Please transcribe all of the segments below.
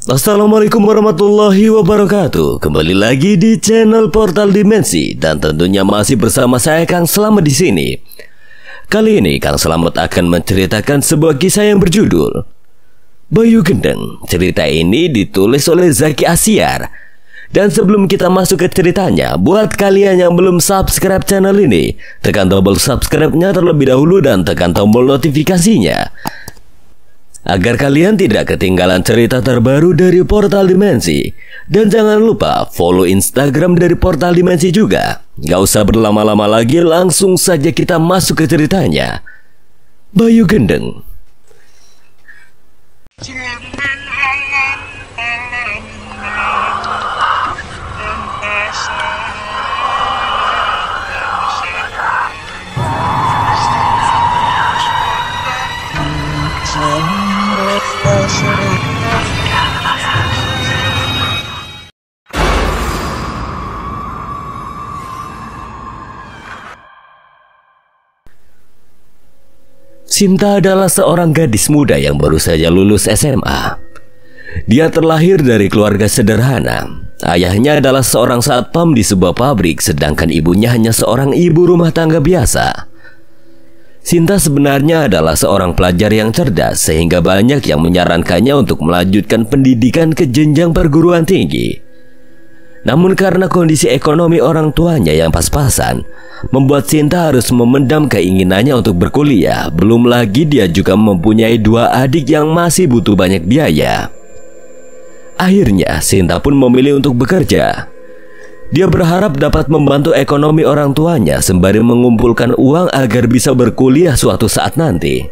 Assalamualaikum warahmatullahi wabarakatuh. Kembali lagi di channel Portal Dimensi dan tentunya masih bersama saya Kang Slamet di sini. Kali ini Kang Slamet akan menceritakan sebuah kisah yang berjudul Bayu Gendeng. Cerita ini ditulis oleh Zaki Asyar. Dan sebelum kita masuk ke ceritanya, buat kalian yang belum subscribe channel ini, tekan tombol subscribe-nya terlebih dahulu dan tekan tombol notifikasinya agar kalian tidak ketinggalan cerita terbaru dari Portal Dimensi. Dan jangan lupa follow Instagram dari Portal Dimensi juga. Gak usah berlama-lama lagi, langsung saja kita masuk ke ceritanya. Bayu Gendeng. Sinta adalah seorang gadis muda yang baru saja lulus SMA. Dia terlahir dari keluarga sederhana. Ayahnya adalah seorang satpam di sebuah pabrik, sedangkan ibunya hanya seorang ibu rumah tangga biasa. Sinta sebenarnya adalah seorang pelajar yang cerdas, sehingga banyak yang menyarankannya untuk melanjutkan pendidikan ke jenjang perguruan tinggi. Namun karena kondisi ekonomi orang tuanya yang pas-pasan, membuat Sinta harus memendam keinginannya untuk berkuliah. Belum lagi dia juga mempunyai dua adik yang masih butuh banyak biaya. Akhirnya Sinta pun memilih untuk bekerja. Dia berharap dapat membantu ekonomi orang tuanya sembari mengumpulkan uang agar bisa berkuliah suatu saat nanti.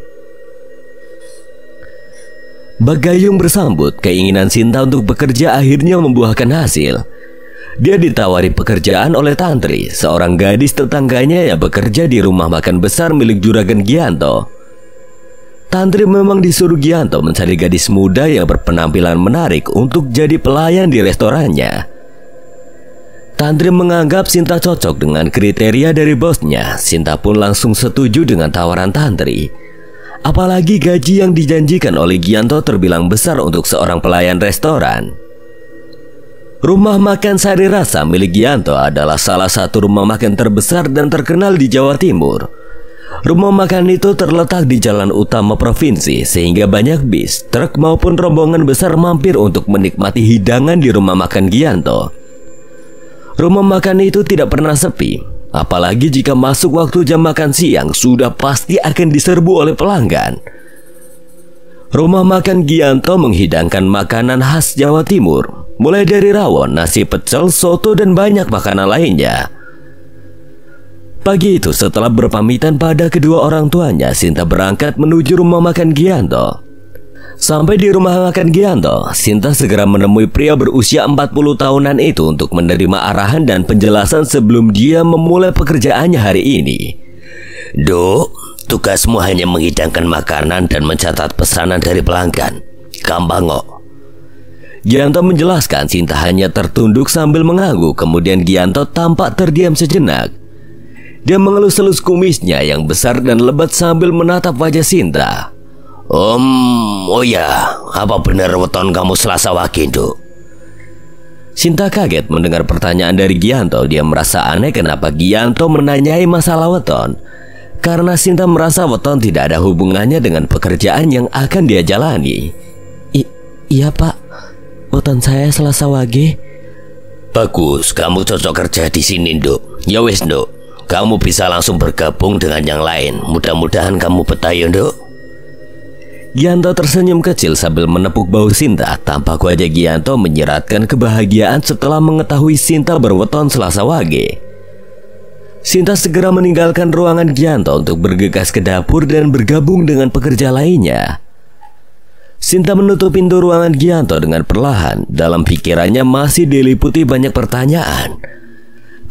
Bagayung bersambut, keinginan Sinta untuk bekerja akhirnya membuahkan hasil. Dia ditawari pekerjaan oleh Tantri, seorang gadis tetangganya yang bekerja di rumah makan besar milik Juragan Gianto. Tantri memang disuruh Gianto mencari gadis muda yang berpenampilan menarik untuk jadi pelayan di restorannya. Tantri menganggap Sinta cocok dengan kriteria dari bosnya. Sinta pun langsung setuju dengan tawaran Tantri. Apalagi gaji yang dijanjikan oleh Gianto terbilang besar untuk seorang pelayan restoran. Rumah makan Sari Rasa milik Gianto adalah salah satu rumah makan terbesar dan terkenal di Jawa Timur. Rumah makan itu terletak di jalan utama provinsi, sehingga banyak bis, truk maupun rombongan besar mampir untuk menikmati hidangan di rumah makan Gianto. Rumah makan itu tidak pernah sepi, apalagi jika masuk waktu jam makan siang sudah pasti akan diserbu oleh pelanggan. Rumah makan Gianto menghidangkan makanan khas Jawa Timur, mulai dari rawon, nasi pecel, soto, dan banyak makanan lainnya. Pagi itu setelah berpamitan pada kedua orang tuanya, Sinta berangkat menuju rumah makan Gianto. Sampai di rumah makan Gianto, Sinta segera menemui pria berusia 40 tahunan itu untuk menerima arahan dan penjelasan sebelum dia memulai pekerjaannya hari ini. Duk, tugasmu hanya menghidangkan makanan dan mencatat pesanan dari pelanggan. Gampang kok. Gianto menjelaskan. Sinta hanya tertunduk sambil mengangguk. Kemudian Gianto tampak terdiam sejenak. Dia mengelus-elus kumisnya yang besar dan lebat sambil menatap wajah Sinta. Oh ya, apa benar weton kamu Selasa Wage, Duk? Sinta kaget mendengar pertanyaan dari Gianto. Dia merasa aneh kenapa Gianto menanyai masalah weton. Karena Sinta merasa weton tidak ada hubungannya dengan pekerjaan yang akan dia jalani. Iya pak, weton saya Selasa Wage. Bagus, kamu cocok kerja di sini, Duk. Ya wis, Duk, kamu bisa langsung bergabung dengan yang lain. Mudah-mudahan kamu betah ya, Duk. Gianto tersenyum kecil sambil menepuk bahu Sinta. Tampak wajah Gianto menyeratkan kebahagiaan setelah mengetahui Sinta berweton Selasa Wage. Sinta segera meninggalkan ruangan Gianto untuk bergegas ke dapur dan bergabung dengan pekerja lainnya. Sinta menutup pintu ruangan Gianto dengan perlahan. Dalam pikirannya masih diliputi banyak pertanyaan,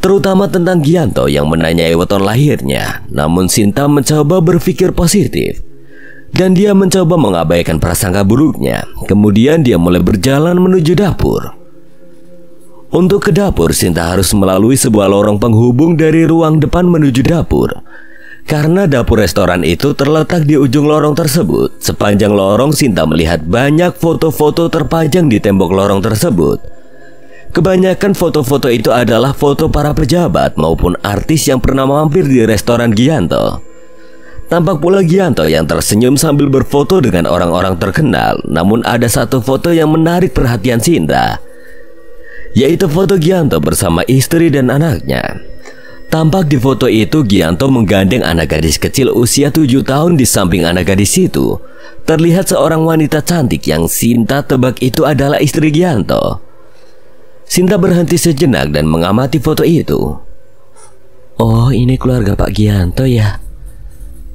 terutama tentang Gianto yang menanyai weton lahirnya. Namun Sinta mencoba berpikir positif dan dia mencoba mengabaikan prasangka buruknya. Kemudian dia mulai berjalan menuju dapur. Untuk ke dapur, Sinta harus melalui sebuah lorong penghubung dari ruang depan menuju dapur. Karena dapur restoran itu terletak di ujung lorong tersebut, sepanjang lorong Sinta melihat banyak foto-foto terpajang di tembok lorong tersebut. Kebanyakan foto-foto itu adalah foto para pejabat maupun artis yang pernah mampir di restoran Gianto. Tampak pula Gianto yang tersenyum sambil berfoto dengan orang-orang terkenal. Namun ada satu foto yang menarik perhatian Sinta, yaitu foto Gianto bersama istri dan anaknya. Tampak di foto itu Gianto menggandeng anak gadis kecil usia 7 tahun. Di samping anak gadis itu terlihat seorang wanita cantik yang Sinta tebak itu adalah istri Gianto. Sinta berhenti sejenak dan mengamati foto itu. Oh, ini keluarga Pak Gianto ya.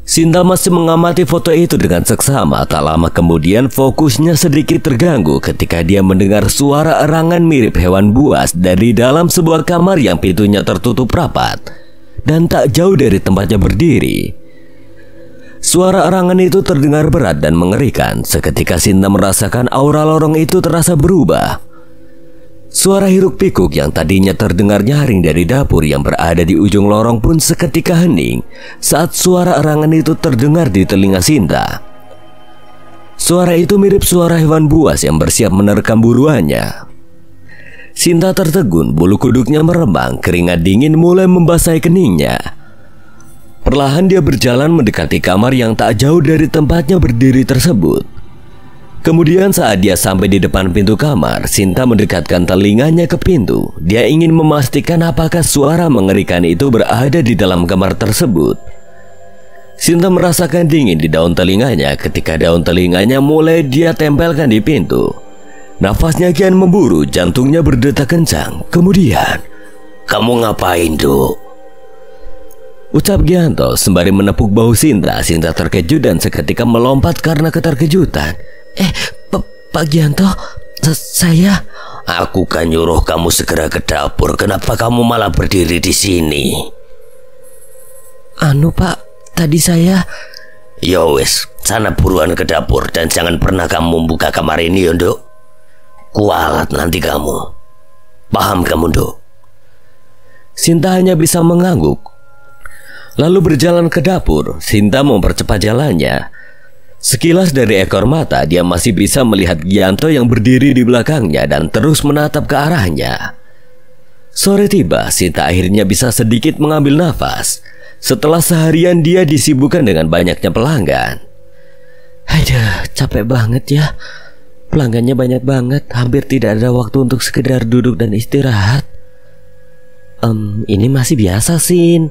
Sinta masih mengamati foto itu dengan seksama. Tak lama kemudian fokusnya sedikit terganggu ketika dia mendengar suara erangan mirip hewan buas dari dalam sebuah kamar yang pintunya tertutup rapat dan tak jauh dari tempatnya berdiri. Suara erangan itu terdengar berat dan mengerikan. Seketika Sinta merasakan aura lorong itu terasa berubah. Suara hiruk pikuk yang tadinya terdengar nyaring dari dapur yang berada di ujung lorong pun seketika hening saat suara erangan itu terdengar di telinga Sinta. Suara itu mirip suara hewan buas yang bersiap menerkam buruannya. Sinta tertegun, bulu kuduknya meremang, keringat dingin mulai membasahi keningnya. Perlahan dia berjalan mendekati kamar yang tak jauh dari tempatnya berdiri tersebut. Kemudian saat dia sampai di depan pintu kamar, Sinta mendekatkan telinganya ke pintu. Dia ingin memastikan apakah suara mengerikan itu berada di dalam kamar tersebut. Sinta merasakan dingin di daun telinganya ketika daun telinganya mulai dia tempelkan di pintu. Nafasnya kian memburu, jantungnya berdetak kencang. Kemudian, "Kamu ngapain, Duk?" ucap Gianto sembari menepuk bahu Sinta. Sinta terkejut dan seketika melompat karena keterkejutan. Pak Gianto, saya... "Aku kan nyuruh kamu segera ke dapur. Kenapa kamu malah berdiri di sini?" Pak, tadi saya... "Ya wis, sana buruan ke dapur dan jangan pernah kamu membuka kamar ini, Nduk. Kualat nanti kamu. Paham kamu, Nduk?" Sinta hanya bisa mengangguk. Lalu berjalan ke dapur. Sinta mempercepat jalannya. Sekilas dari ekor mata dia masih bisa melihat Gianto yang berdiri di belakangnya dan terus menatap ke arahnya. Sore tiba, Sinta akhirnya bisa sedikit mengambil nafas setelah seharian dia disibukkan dengan banyaknya pelanggan. Aduh, capek banget ya. Pelanggannya banyak banget, hampir tidak ada waktu untuk sekedar duduk dan istirahat. Ini masih biasa, Sin.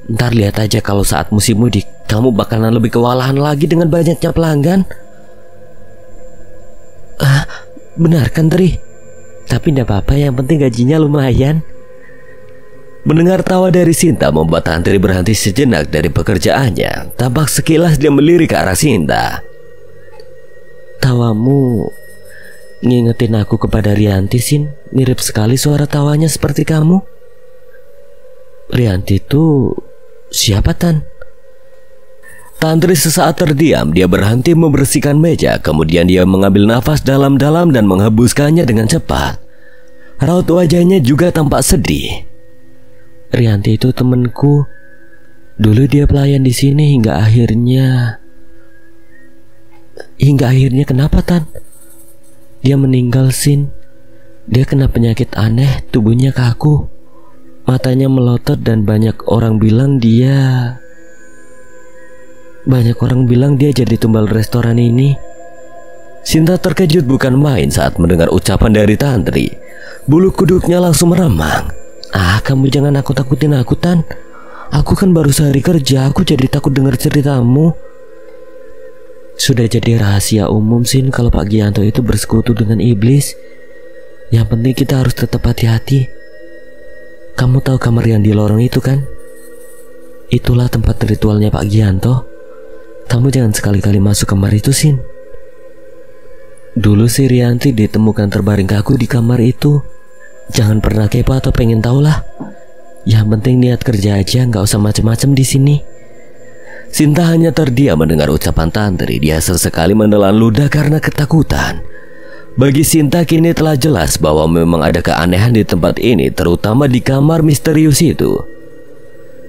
Ntar lihat aja kalau saat musim mudik kamu bakalan lebih kewalahan lagi dengan banyaknya pelanggan. Benar kan, Tri? Tapi tidak apa-apa, yang penting gajinya lumayan. Mendengar tawa dari Sinta membuat Tantri berhenti sejenak dari pekerjaannya. Tampak sekilas dia melirik ke arah Sinta. Tawamu ngingetin aku kepada Rianti, Sin. Mirip sekali suara tawanya seperti kamu. Rianti itu siapa, Tan? Tantri sesaat terdiam. Dia berhenti membersihkan meja. Kemudian dia mengambil nafas dalam-dalam dan menghembuskannya dengan cepat. Raut wajahnya juga tampak sedih. Rianti itu temanku. Dulu dia pelayan di sini hingga akhirnya kenapa, Tan? Dia meninggal, Sin. Dia kena penyakit aneh, tubuhnya kaku, matanya melotot dan banyak orang bilang dia jadi tumbal restoran ini. Sinta terkejut bukan main saat mendengar ucapan dari Tantri. Bulu kuduknya langsung meremang. Kamu jangan nakut-nakutin aku, Tan. Aku kan baru sehari kerja, aku jadi takut dengar ceritamu. Sudah jadi rahasia umum, Sin, kalau Pak Gianto itu bersekutu dengan iblis. Yang penting kita harus tetap hati-hati. Kamu tahu kamar yang di lorong itu kan? Itulah tempat ritualnya Pak Gianto. Kamu jangan sekali-kali masuk kamar itu, Sin. Dulu si Rianti ditemukan terbaring kaku di kamar itu. Jangan pernah kepo atau pengen tahu lah. Yang penting niat kerja aja, nggak usah macem-macem di sini. Sinta hanya terdiam mendengar ucapan Tantri. Dia sesekali menelan ludah karena ketakutan. Bagi Sinta kini telah jelas bahwa memang ada keanehan di tempat ini, terutama di kamar misterius itu.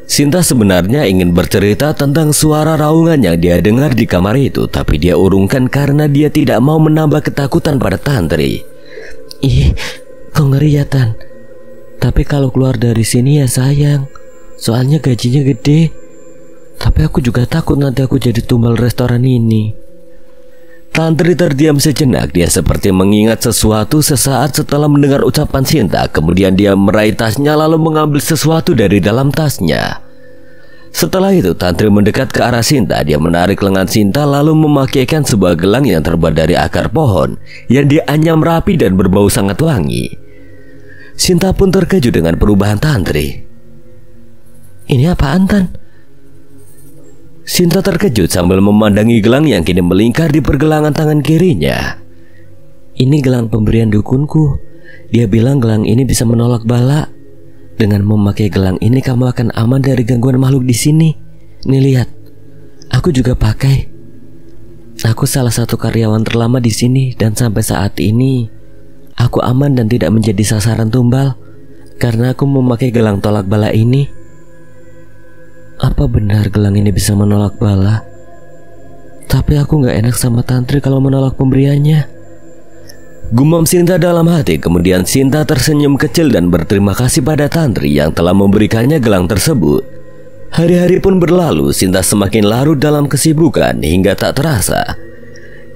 Sinta sebenarnya ingin bercerita tentang suara raungan yang dia dengar di kamar itu, tapi dia urungkan karena dia tidak mau menambah ketakutan pada Tantri. Ih, kok ngeri ya Tan. Tapi kalau keluar dari sini ya sayang, soalnya gajinya gede. Tapi aku juga takut nanti aku jadi tumbal restoran ini. Tantri terdiam sejenak. Dia seperti mengingat sesuatu sesaat setelah mendengar ucapan Sinta. Kemudian dia meraih tasnya lalu mengambil sesuatu dari dalam tasnya. Setelah itu Tantri mendekat ke arah Sinta. Dia menarik lengan Sinta lalu memakaikan sebuah gelang yang terbuat dari akar pohon yang dianyam rapi dan berbau sangat wangi. Sinta pun terkejut dengan perubahan Tantri. Ini apaan Tan? Sinta terkejut sambil memandangi gelang yang kini melingkar di pergelangan tangan kirinya. Ini gelang pemberian dukunku. Dia bilang gelang ini bisa menolak bala. Dengan memakai gelang ini kamu akan aman dari gangguan makhluk di sini. Nih lihat, aku juga pakai. Aku salah satu karyawan terlama di sini dan sampai saat ini aku aman dan tidak menjadi sasaran tumbal karena aku memakai gelang tolak bala ini. Apa benar gelang ini bisa menolak bala? Tapi aku gak enak sama Tantri kalau menolak pemberiannya. Gumam Sinta dalam hati. Kemudian Sinta tersenyum kecil dan berterima kasih pada Tantri yang telah memberikannya gelang tersebut. Hari-hari pun berlalu. Sinta semakin larut dalam kesibukan hingga tak terasa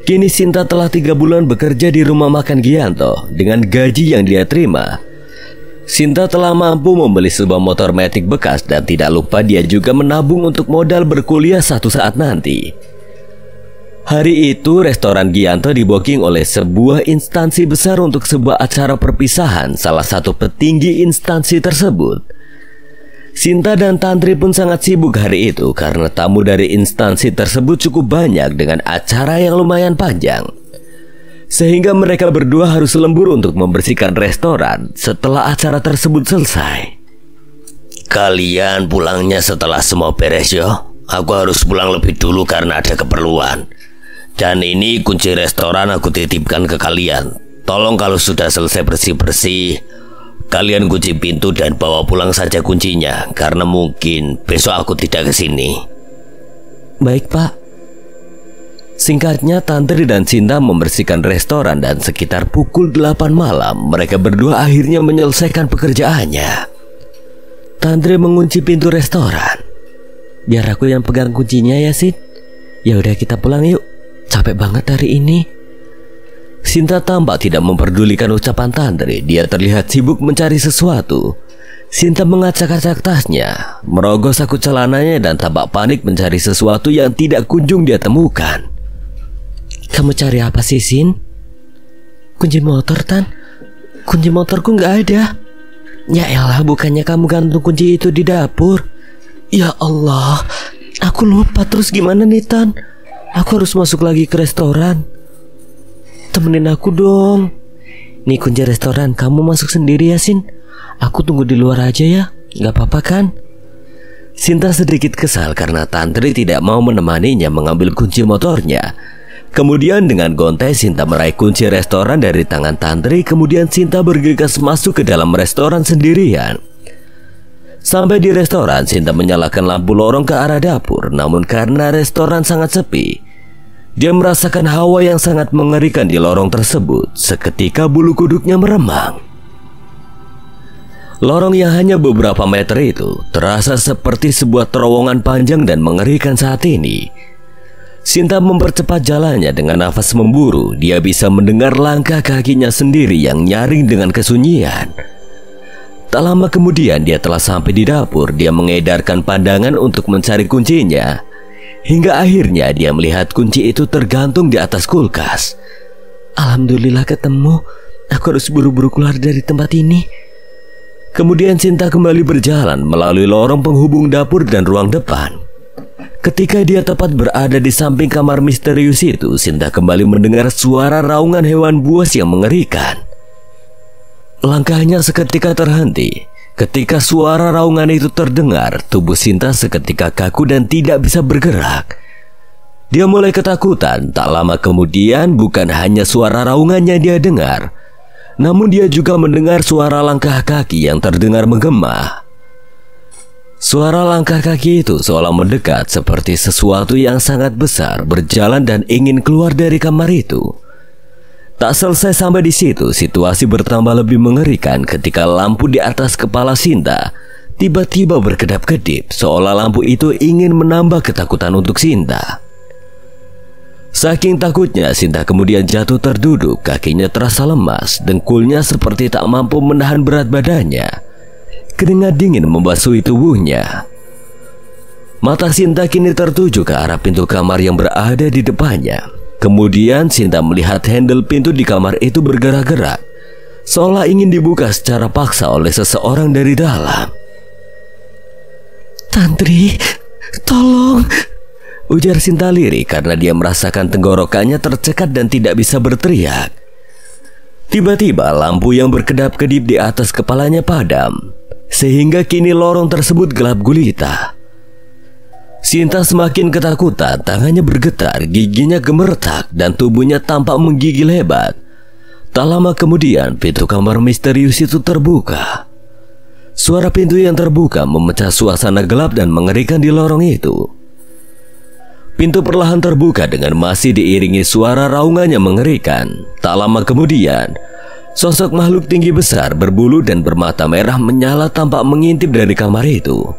kini Sinta telah 3 bulan bekerja di rumah makan Gianto. Dengan gaji yang dia terima, Sinta telah mampu membeli sebuah motor metik bekas dan tidak lupa dia juga menabung untuk modal berkuliah satu saat nanti. Hari itu restoran Gianto dibooking oleh sebuah instansi besar untuk sebuah acara perpisahan salah satu petinggi instansi tersebut. Sinta dan Tantri pun sangat sibuk hari itu karena tamu dari instansi tersebut cukup banyak dengan acara yang lumayan panjang. Sehingga mereka berdua harus lembur untuk membersihkan restoran setelah acara tersebut selesai. Kalian pulangnya setelah semua beres yo. Aku harus pulang lebih dulu karena ada keperluan. Dan ini kunci restoran aku titipkan ke kalian. Tolong kalau sudah selesai bersih-bersih, kalian kunci pintu dan bawa pulang saja kuncinya. Karena mungkin besok aku tidak ke sini. Baik Pak. Singkatnya, Tantri dan Sinta membersihkan restoran dan sekitar pukul 8 malam mereka berdua akhirnya menyelesaikan pekerjaannya. Tantri mengunci pintu restoran. Biar aku yang pegang kuncinya ya Sin. Ya udah kita pulang yuk. Capek banget hari ini. Sinta tampak tidak memperdulikan ucapan Tantri. Dia terlihat sibuk mencari sesuatu. Sinta mengacak-acak tasnya, merogoh saku celananya dan tampak panik mencari sesuatu yang tidak kunjung dia temukan. Kamu cari apa sih Sin? Kunci motor Tan. Kunci motorku nggak ada. Ya elah, bukannya kamu gantung kunci itu di dapur? Ya Allah, aku lupa. Terus gimana nih Tan? Aku harus masuk lagi ke restoran. Temenin aku dong. Nih kunci restoran, kamu masuk sendiri ya Sin. Aku tunggu di luar aja ya. Gak apa-apa kan? Sinta sedikit kesal karena Tantri tidak mau menemaninya mengambil kunci motornya. Kemudian dengan gontai Sinta meraih kunci restoran dari tangan Tantri. Kemudian Sinta bergegas masuk ke dalam restoran sendirian. Sampai di restoran, Sinta menyalakan lampu lorong ke arah dapur. Namun karena restoran sangat sepi, dia merasakan hawa yang sangat mengerikan di lorong tersebut. Seketika bulu kuduknya meremang. Lorong yang hanya beberapa meter itu terasa seperti sebuah terowongan panjang dan mengerikan saat ini. Sinta mempercepat jalannya dengan nafas memburu. Dia bisa mendengar langkah kakinya sendiri yang nyaring dengan kesunyian. Tak lama kemudian dia telah sampai di dapur. Dia mengedarkan pandangan untuk mencari kuncinya. Hingga akhirnya dia melihat kunci itu tergantung di atas kulkas. Alhamdulillah ketemu. Aku harus buru-buru keluar dari tempat ini. Kemudian Sinta kembali berjalan melalui lorong penghubung dapur dan ruang depan. Ketika dia tepat berada di samping kamar misterius itu, Sinta kembali mendengar suara raungan hewan buas yang mengerikan. Langkahnya seketika terhenti. Ketika suara raungan itu terdengar, tubuh Sinta seketika kaku dan tidak bisa bergerak. Dia mulai ketakutan. Tak lama kemudian, bukan hanya suara raungannya dia dengar, namun dia juga mendengar suara langkah kaki yang terdengar menggema. Suara langkah kaki itu seolah mendekat seperti sesuatu yang sangat besar berjalan dan ingin keluar dari kamar itu. Tak selesai sampai di situ, situasi bertambah lebih mengerikan ketika lampu di atas kepala Sinta tiba-tiba berkedap-kedip, seolah lampu itu ingin menambah ketakutan untuk Sinta. Saking takutnya, Sinta kemudian jatuh terduduk, kakinya terasa lemas, dengkulnya seperti tak mampu menahan berat badannya. Keringat dingin membasuhi tubuhnya. Mata Sinta kini tertuju ke arah pintu kamar yang berada di depannya. Kemudian Sinta melihat handle pintu di kamar itu bergerak-gerak, seolah ingin dibuka secara paksa oleh seseorang dari dalam. "Tantri, tolong!" ujar Sinta lirih karena dia merasakan tenggorokannya tercekat dan tidak bisa berteriak. Tiba-tiba lampu yang berkedap-kedip di atas kepalanya padam, sehingga kini lorong tersebut gelap gulita. Sinta semakin ketakutan, tangannya bergetar, giginya gemeretak, dan tubuhnya tampak menggigil hebat. Tak lama kemudian, pintu kamar misterius itu terbuka. Suara pintu yang terbuka memecah suasana gelap dan mengerikan di lorong itu. Pintu perlahan terbuka dengan masih diiringi suara raungannya mengerikan. Tak lama kemudian, sosok makhluk tinggi besar berbulu dan bermata merah menyala tampak mengintip dari kamar itu.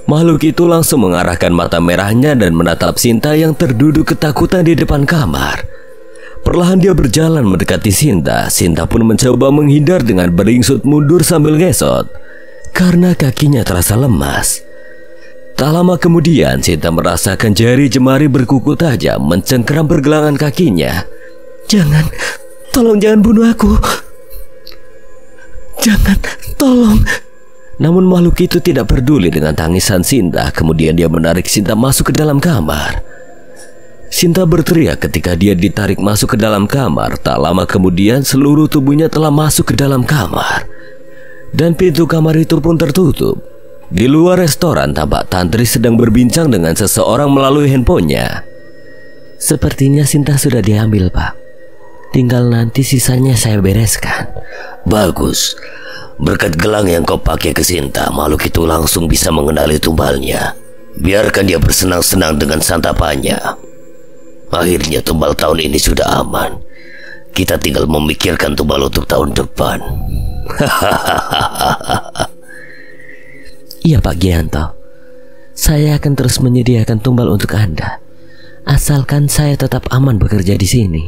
Makhluk itu langsung mengarahkan mata merahnya dan menatap Sinta yang terduduk ketakutan di depan kamar. Perlahan dia berjalan mendekati Sinta. Sinta pun mencoba menghindar dengan beringsut mundur sambil ngesot karena kakinya terasa lemas. Tak lama kemudian Sinta merasakan jari jemari berkuku tajam mencengkeram pergelangan kakinya. "Jangan, tolong jangan bunuh aku. Jangan, tolong." Namun makhluk itu tidak peduli dengan tangisan Sinta. Kemudian dia menarik Sinta masuk ke dalam kamar. Sinta berteriak ketika dia ditarik masuk ke dalam kamar. Tak lama kemudian seluruh tubuhnya telah masuk ke dalam kamar, dan pintu kamar itu pun tertutup. Di luar restoran tampak Tantri sedang berbincang dengan seseorang melalui handphonenya. "Sepertinya Sinta sudah diambil, Pak. Tinggal nanti sisanya saya bereskan." "Bagus. Berkat gelang yang kau pakai ke Sinta, makhluk itu langsung bisa mengenali tumbalnya. Biarkan dia bersenang-senang dengan santapannya. Akhirnya tumbal tahun ini sudah aman. Kita tinggal memikirkan tumbal untuk tahun depan." "Iya Pak Gianto, saya akan terus menyediakan tumbal untuk Anda, asalkan saya tetap aman bekerja di sini."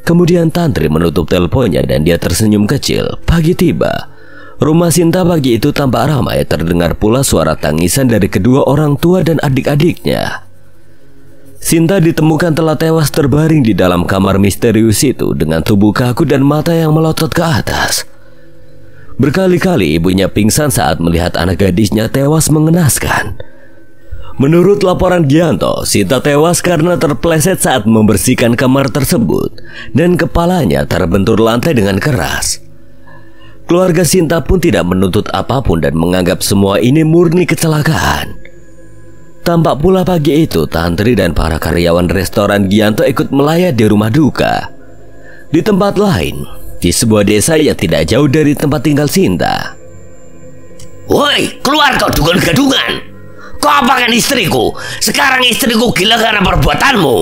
Kemudian Tantri menutup teleponnya dan dia tersenyum kecil. Pagi tiba. Rumah Sinta pagi itu tampak ramai. Terdengar pula suara tangisan dari kedua orang tua dan adik-adiknya. Sinta ditemukan telah tewas terbaring di dalam kamar misterius itu dengan tubuh kaku dan mata yang melotot ke atas. Berkali-kali ibunya pingsan saat melihat anak gadisnya tewas mengenaskan. Menurut laporan Gianto, Sinta tewas karena terpleset saat membersihkan kamar tersebut dan kepalanya terbentur lantai dengan keras. Keluarga Sinta pun tidak menuntut apapun dan menganggap semua ini murni kecelakaan. Tampak pula pagi itu Tantri dan para karyawan restoran Gianto ikut melayat di rumah duka. Di tempat lain, di sebuah desa yang tidak jauh dari tempat tinggal Sinta. "Woi, keluar kau dukun-gadungan! Kau apakan istriku? Sekarang istriku gila karena perbuatanmu!"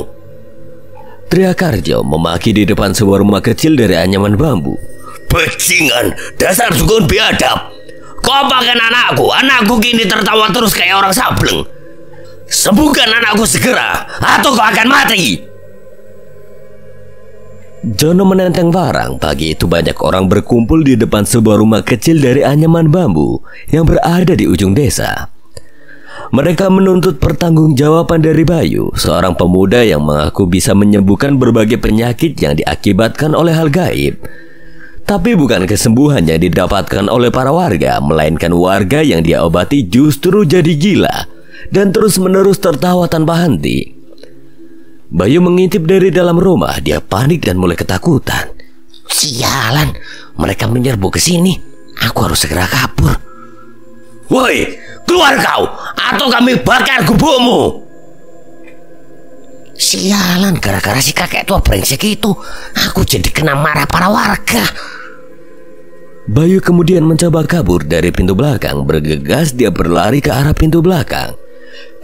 teriak Karjo memaki di depan sebuah rumah kecil dari anyaman bambu. "Bajingan, dasar dukun biadab! Kau apakan anakku? Anakku kini tertawa terus kayak orang sableng. Sembuhkan anakku segera, atau kau akan mati!" Jono menenteng parang. Pagi itu banyak orang berkumpul di depan sebuah rumah kecil dari anyaman bambu yang berada di ujung desa. Mereka menuntut pertanggungjawaban dari Bayu, seorang pemuda yang mengaku bisa menyembuhkan berbagai penyakit yang diakibatkan oleh hal gaib. Tapi bukan kesembuhan yang didapatkan oleh para warga, melainkan warga yang dia obati justru jadi gila dan terus-menerus tertawa tanpa henti. Bayu mengintip dari dalam rumah. Dia panik dan mulai ketakutan. "Sialan, mereka menyerbu ke sini. Aku harus segera kabur." "Woi, keluar kau, atau kami bakar gubukmu!" "Sialan, gara-gara si kakek tua brengsek itu, aku jadi kena marah para warga." Bayu kemudian mencoba kabur dari pintu belakang. Bergegas dia berlari ke arah pintu belakang.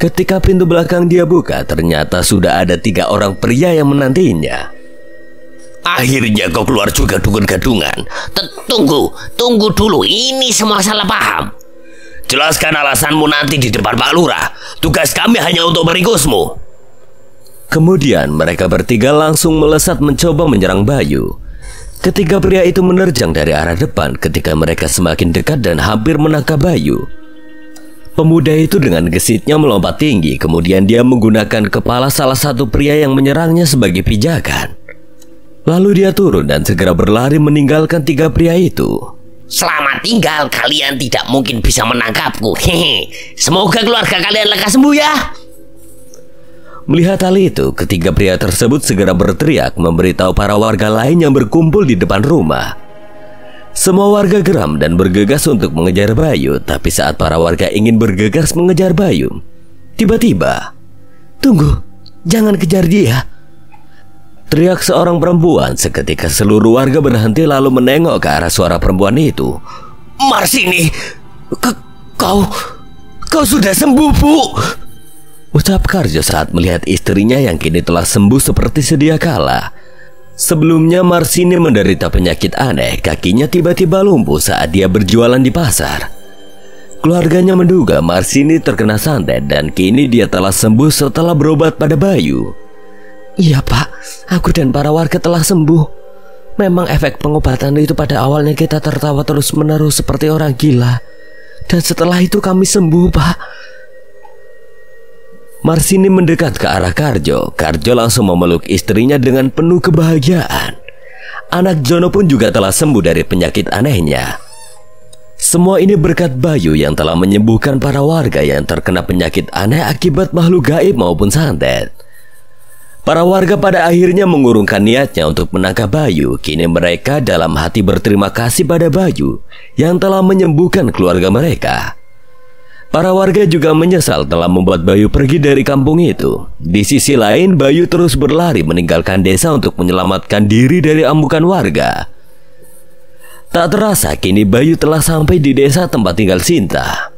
Ketika pintu belakang dia buka, ternyata sudah ada 3 orang pria yang menantinya. Akhirnya kau keluar juga, dukun gadungan. Tunggu dulu, ini semua salah paham. Jelaskan alasanmu nanti di depan Pak Lurah. Tugas kami hanya untuk meringkusmu. Kemudian mereka bertiga langsung melesat mencoba menyerang Bayu. Ketiga pria itu menerjang dari arah depan ketika mereka semakin dekat dan hampir menangkap Bayu. Pemuda itu dengan gesitnya melompat tinggi, kemudian dia menggunakan kepala salah satu pria yang menyerangnya sebagai pijakan. Lalu dia turun dan segera berlari meninggalkan 3 pria itu. Selamat tinggal, kalian tidak mungkin bisa menangkapku. Hehe. Semoga keluarga kalian lekas sembuh ya. Melihat hal itu, ketiga pria tersebut segera berteriak memberitahu para warga lain yang berkumpul di depan rumah. Semua warga geram dan bergegas untuk mengejar Bayu. Tapi saat para warga ingin bergegas mengejar Bayu, tiba-tiba, "Tunggu, jangan kejar dia!" teriak seorang perempuan. Seketika seluruh warga berhenti lalu menengok ke arah suara perempuan itu. "Marsini, kau sudah sembuh, Bu," ucap Karjo saat melihat istrinya yang kini telah sembuh seperti sedia kala. Sebelumnya Marsini menderita penyakit aneh, kakinya tiba-tiba lumpuh saat dia berjualan di pasar. Keluarganya menduga Marsini terkena santet dan kini dia telah sembuh setelah berobat pada Bayu. "Iya Pak, aku dan para warga telah sembuh. Memang efek pengobatan itu pada awalnya kita tertawa terus-menerus seperti orang gila. Dan setelah itu kami sembuh, Pak." Marsini mendekat ke arah Karjo. Karjo langsung memeluk istrinya dengan penuh kebahagiaan. Anak Jono pun juga telah sembuh dari penyakit anehnya. Semua ini berkat Bayu yang telah menyembuhkan para warga yang terkena penyakit aneh akibat makhluk gaib maupun santet. Para warga pada akhirnya mengurungkan niatnya untuk menangkap Bayu. Kini mereka dalam hati berterima kasih pada Bayu yang telah menyembuhkan keluarga mereka. Para warga juga menyesal telah membuat Bayu pergi dari kampung itu. Di sisi lain, Bayu terus berlari meninggalkan desa untuk menyelamatkan diri dari amukan warga. Tak terasa kini Bayu telah sampai di desa tempat tinggal Sinta.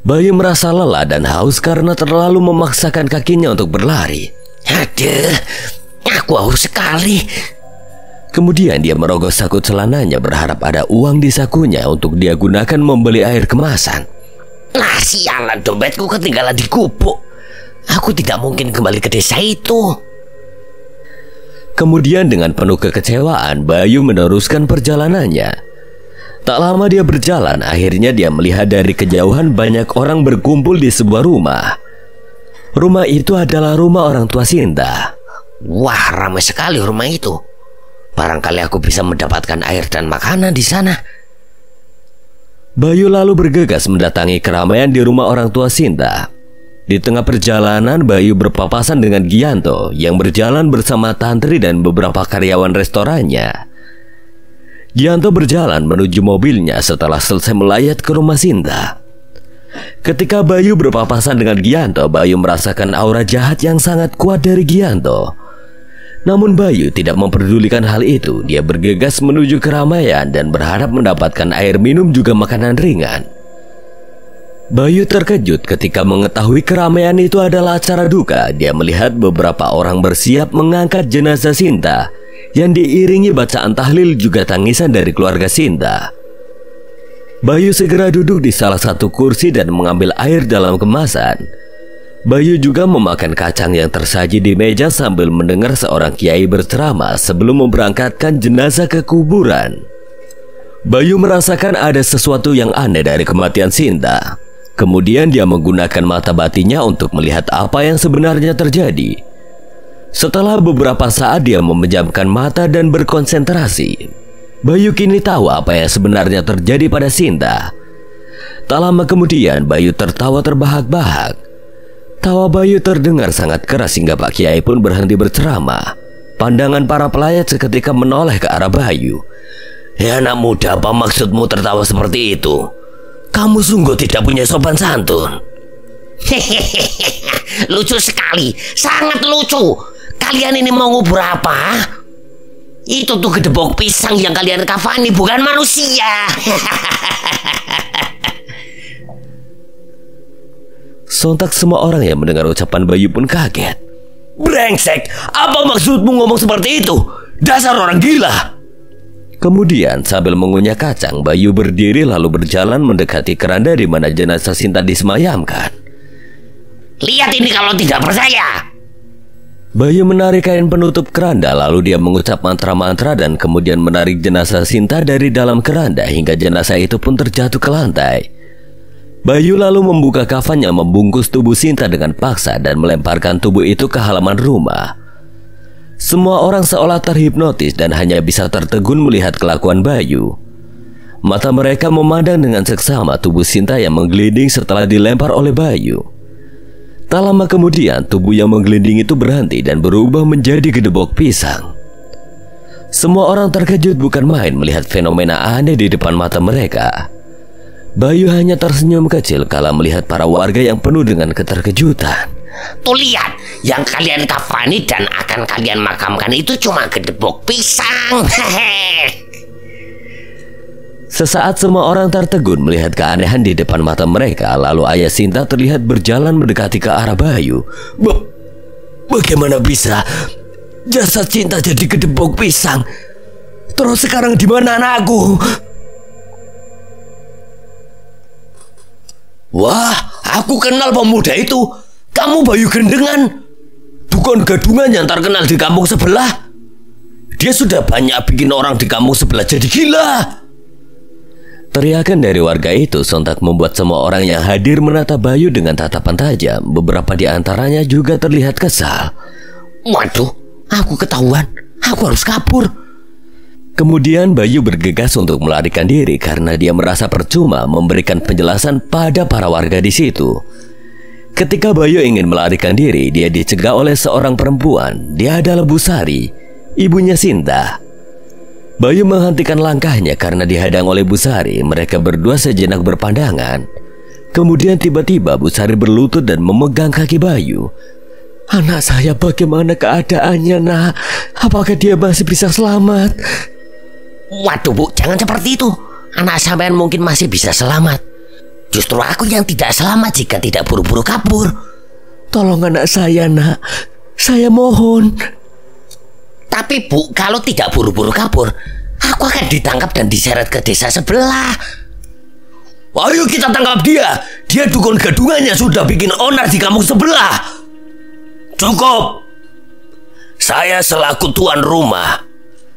Bayu merasa lelah dan haus karena terlalu memaksakan kakinya untuk berlari. "Aduh, aku haus sekali." Kemudian dia merogoh saku celananya berharap ada uang di sakunya untuk dia gunakan membeli air kemasan. Nah, sialan, dompetku ketinggalan di gubuk. Aku tidak mungkin kembali ke desa itu. Kemudian dengan penuh kekecewaan, Bayu meneruskan perjalanannya. Tak lama dia berjalan, akhirnya dia melihat dari kejauhan banyak orang berkumpul di sebuah rumah. Rumah itu adalah rumah orang tua Sinta. Wah, ramai sekali rumah itu. Barangkali aku bisa mendapatkan air dan makanan di sana. Bayu lalu bergegas mendatangi keramaian di rumah orang tua Sinta. Di tengah perjalanan, Bayu berpapasan dengan Gianto yang berjalan bersama Tantri dan beberapa karyawan restorannya. Gianto berjalan menuju mobilnya setelah selesai melayat ke rumah Sinta. Ketika Bayu berpapasan dengan Gianto, Bayu merasakan aura jahat yang sangat kuat dari Gianto. Namun Bayu tidak memperdulikan hal itu. Dia bergegas menuju keramaian dan berharap mendapatkan air minum juga makanan ringan. Bayu terkejut ketika mengetahui keramaian itu adalah acara duka. Dia melihat beberapa orang bersiap mengangkat jenazah Sinta yang diiringi bacaan tahlil juga tangisan dari keluarga Sinta. Bayu segera duduk di salah satu kursi dan mengambil air dalam kemasan. Bayu juga memakan kacang yang tersaji di meja sambil mendengar seorang kiai berceramah sebelum memberangkatkan jenazah ke kuburan. Bayu merasakan ada sesuatu yang aneh dari kematian Sinta. Kemudian dia menggunakan mata batinnya untuk melihat apa yang sebenarnya terjadi. Setelah beberapa saat dia memejamkan mata dan berkonsentrasi, Bayu kini tahu apa yang sebenarnya terjadi pada Sinta. Tak lama kemudian Bayu tertawa terbahak-bahak. Tawa Bayu terdengar sangat keras hingga Pak Kiai pun berhenti berceramah. Pandangan para pelayat seketika menoleh ke arah Bayu. "Ya anak muda, apa maksudmu tertawa seperti itu? Kamu sungguh tidak punya sopan santun." "Hehehe, lucu sekali, sangat lucu. Kalian ini mau ngubur apa?" Itu tuh gedebok pisang yang kalian kafani, bukan manusia. Sontak semua orang yang mendengar ucapan Bayu pun kaget. Brengsek, apa maksudmu ngomong seperti itu? Dasar orang gila. Kemudian sambil mengunyah kacang, Bayu berdiri lalu berjalan mendekati keranda di mana jenazah Sinta disemayamkan. Lihat ini kalau tidak percaya. Bayu menarik kain penutup keranda lalu dia mengucap mantra-mantra dan kemudian menarik jenazah Sinta dari dalam keranda hingga jenazah itu pun terjatuh ke lantai. Bayu lalu membuka kafan yang membungkus tubuh Sinta dengan paksa dan melemparkan tubuh itu ke halaman rumah. Semua orang seolah terhipnotis dan hanya bisa tertegun melihat kelakuan Bayu. Mata mereka memandang dengan seksama tubuh Sinta yang menggelinding setelah dilempar oleh Bayu. Tak lama kemudian tubuh yang menggelinding itu berhenti dan berubah menjadi gedebok pisang. Semua orang terkejut bukan main melihat fenomena aneh di depan mata mereka. Bayu hanya tersenyum kecil kala melihat para warga yang penuh dengan keterkejutan. Tuh lihat, yang kalian kafani dan akan kalian makamkan itu cuma gedebok pisang. Sesaat semua orang tertegun melihat keanehan di depan mata mereka. Lalu ayah Sinta terlihat berjalan mendekati ke arah Bayu. Bagaimana bisa jasad Sinta jadi gedebok pisang? Terus sekarang di mana anakku? Wah, aku kenal pemuda itu. Kamu Bayu Gendengan, bukan gadungan yang terkenal di kampung sebelah. Dia sudah banyak bikin orang di kampung sebelah jadi gila. Teriakan dari warga itu sontak membuat semua orang yang hadir menatap Bayu dengan tatapan tajam. Beberapa di antaranya juga terlihat kesal. Waduh, aku ketahuan. Aku harus kabur. Kemudian Bayu bergegas untuk melarikan diri karena dia merasa percuma memberikan penjelasan pada para warga di situ. Ketika Bayu ingin melarikan diri, dia dicegah oleh seorang perempuan. Dia adalah Bu Sari, ibunya Sinta. Bayu menghentikan langkahnya karena dihadang oleh Bu Sari. Mereka berdua sejenak berpandangan. Kemudian tiba-tiba Bu Sari berlutut dan memegang kaki Bayu. Anak saya bagaimana keadaannya, nak? Apakah dia masih bisa selamat? Waduh Bu, jangan seperti itu. Anak sampean mungkin masih bisa selamat. Justru aku yang tidak selamat jika tidak buru-buru kabur. Tolong anak saya, nak. Saya mohon. Tapi Bu, kalau tidak buru-buru kabur, aku akan ditangkap dan diseret ke desa sebelah. Ayo kita tangkap dia. Dia dukun gadungannya sudah bikin onar di kampung sebelah. Cukup. Saya selaku tuan rumah,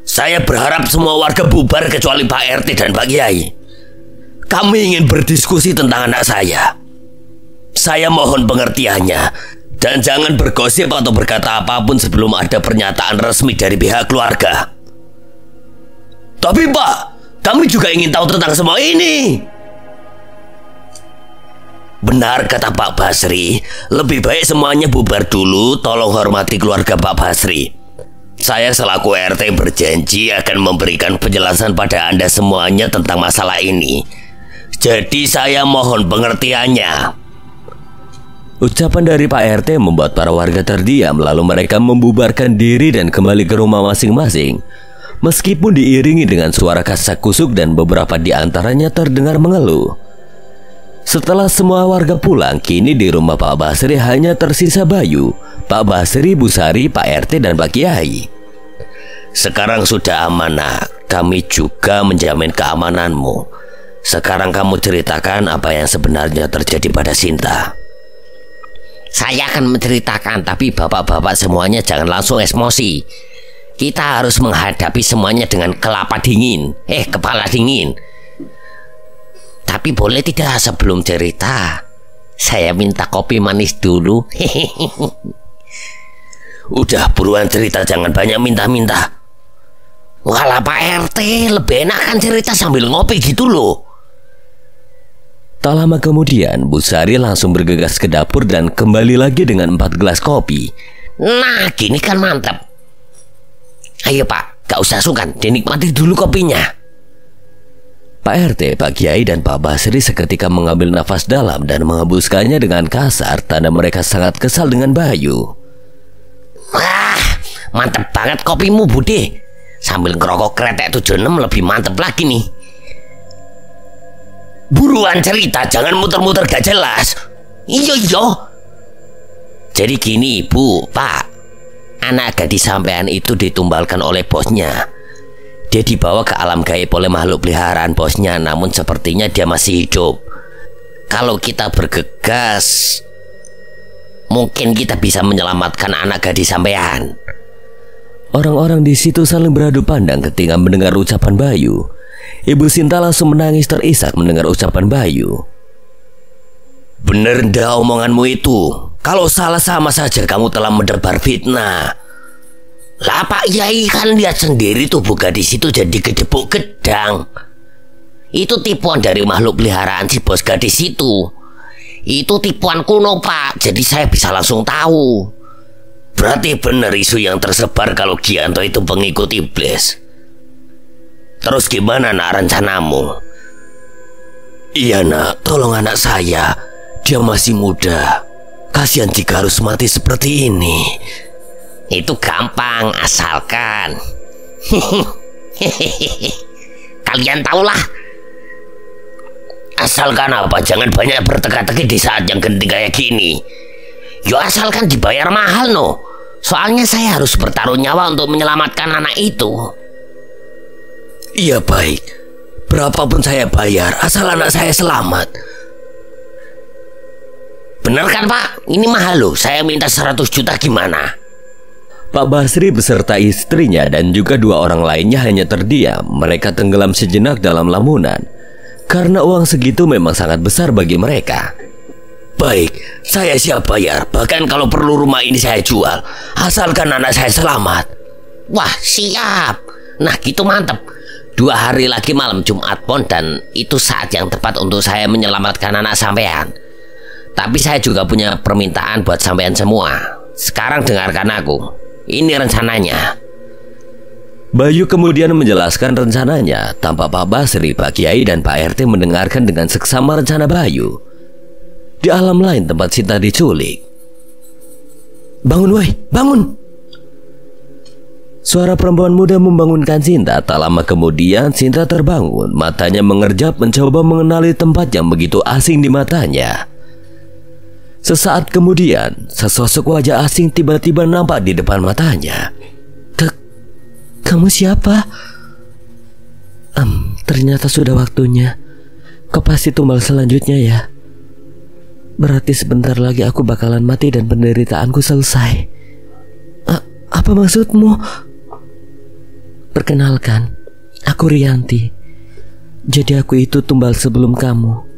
saya berharap semua warga bubar kecuali Pak RT dan Pak Kiai. Kami ingin berdiskusi tentang anak saya. Saya mohon pengertiannya. Dan jangan bergosip atau berkata apapun sebelum ada pernyataan resmi dari pihak keluarga. Tapi Pak, kami juga ingin tahu tentang semua ini. Benar kata Pak Basri, lebih baik semuanya bubar dulu. Tolong hormati keluarga Pak Basri. Saya selaku RT berjanji akan memberikan penjelasan pada Anda semuanya tentang masalah ini. Jadi saya mohon pengertiannya. Ucapan dari Pak RT membuat para warga terdiam, lalu mereka membubarkan diri dan kembali ke rumah masing-masing. Meskipun diiringi dengan suara kasak-kusuk dan beberapa di antaranya terdengar mengeluh. Setelah semua warga pulang, kini di rumah Pak Basri hanya tersisa Bayu, Pak Basri, Bu Sari, Pak RT, dan Pak Kiai. Sekarang sudah aman, nak. Kami juga menjamin keamananmu. Sekarang kamu ceritakan apa yang sebenarnya terjadi pada Sinta. Saya akan menceritakan, tapi bapak-bapak semuanya jangan langsung emosi. Kita harus menghadapi semuanya dengan kepala dingin. Tapi boleh tidak sebelum cerita, saya minta kopi manis dulu. Udah buruan cerita, jangan banyak minta-minta. Walah Pak RT, lebih enak kan cerita sambil ngopi gitu loh. Tak lama kemudian, Bu Sari langsung bergegas ke dapur dan kembali lagi dengan 4 gelas kopi. Nah, gini kan mantap. Ayo Pak, gak usah sungkan, dinikmati dulu kopinya. Pak RT, Pak Kiai, dan Pak Basri seketika mengambil nafas dalam dan menghembuskannya dengan kasar, tanda mereka sangat kesal dengan Bayu. Wah, mantap banget kopimu Bude. sambil ngerokok kretek 76 lebih mantep lagi nih. Buruan cerita, jangan muter-muter gak jelas. Iya. Jadi gini Bu, Pak, anak gadis sampean itu ditumbalkan oleh bosnya. Dia dibawa ke alam gaib oleh makhluk peliharaan bosnya, namun sepertinya dia masih hidup. Kalau kita bergegas, mungkin kita bisa menyelamatkan anak gadis sampean. Orang-orang di situ saling beradu pandang ketika mendengar ucapan Bayu. Ibu Sinta langsung menangis terisak mendengar ucapan Bayu. Bener ndak omonganmu itu? Kalau salah sama saja kamu telah mendebar fitnah. Lah Pak Yai kan lihat sendiri tubuh gadis itu jadi gedebuk gedang. Itu tipuan dari makhluk peliharaan si bos gadis itu. Itu tipuan kuno Pak, jadi saya bisa langsung tahu. Berarti benar isu yang tersebar kalau Gianto itu pengikut iblis. Terus gimana nak rencanamu? Iya nak, tolong anak saya. Dia masih muda. Kasihan jika harus mati seperti ini. Itu gampang, asalkan kalian tahulah. Asalkan apa? Jangan banyak berteka-teki di saat yang genting kayak gini. Yo asalkan dibayar mahal no. Soalnya saya harus bertaruh nyawa untuk menyelamatkan anak itu. Iya baik. Berapapun saya bayar, asal anak saya selamat. Bener kan Pak? Ini mahal loh. Saya minta 100 juta gimana? Pak Basri beserta istrinya dan juga 2 orang lainnya hanya terdiam. Mereka tenggelam sejenak dalam lamunan, karena uang segitu memang sangat besar bagi mereka. Baik, saya siap bayar. Bahkan kalau perlu rumah ini saya jual, asalkan anak saya selamat. Wah siap. Nah gitu mantep. 2 hari lagi malam Jumat Pon, dan itu saat yang tepat untuk saya menyelamatkan anak sampean. Tapi saya juga punya permintaan buat sampean semua. Sekarang dengarkan aku. Ini rencananya. Bayu kemudian menjelaskan rencananya. Tanpa Pak Basri, Pak Kiai dan Pak RT mendengarkan dengan seksama rencana Bayu. Di alam lain tempat Sinta diculik. Bangun woi, bangun. Suara perempuan muda membangunkan Sinta. Tak lama kemudian Sinta terbangun. Matanya mengerjap mencoba mengenali tempat yang begitu asing di matanya. Sesaat kemudian, sesosok wajah asing tiba-tiba nampak di depan matanya. Kamu siapa? Ternyata sudah waktunya. Kau pasti tumbal selanjutnya ya. Berarti sebentar lagi aku bakalan mati dan penderitaanku selesai. Apa maksudmu? Perkenalkan, aku Rianti. Jadi aku itu tumbal sebelum kamu.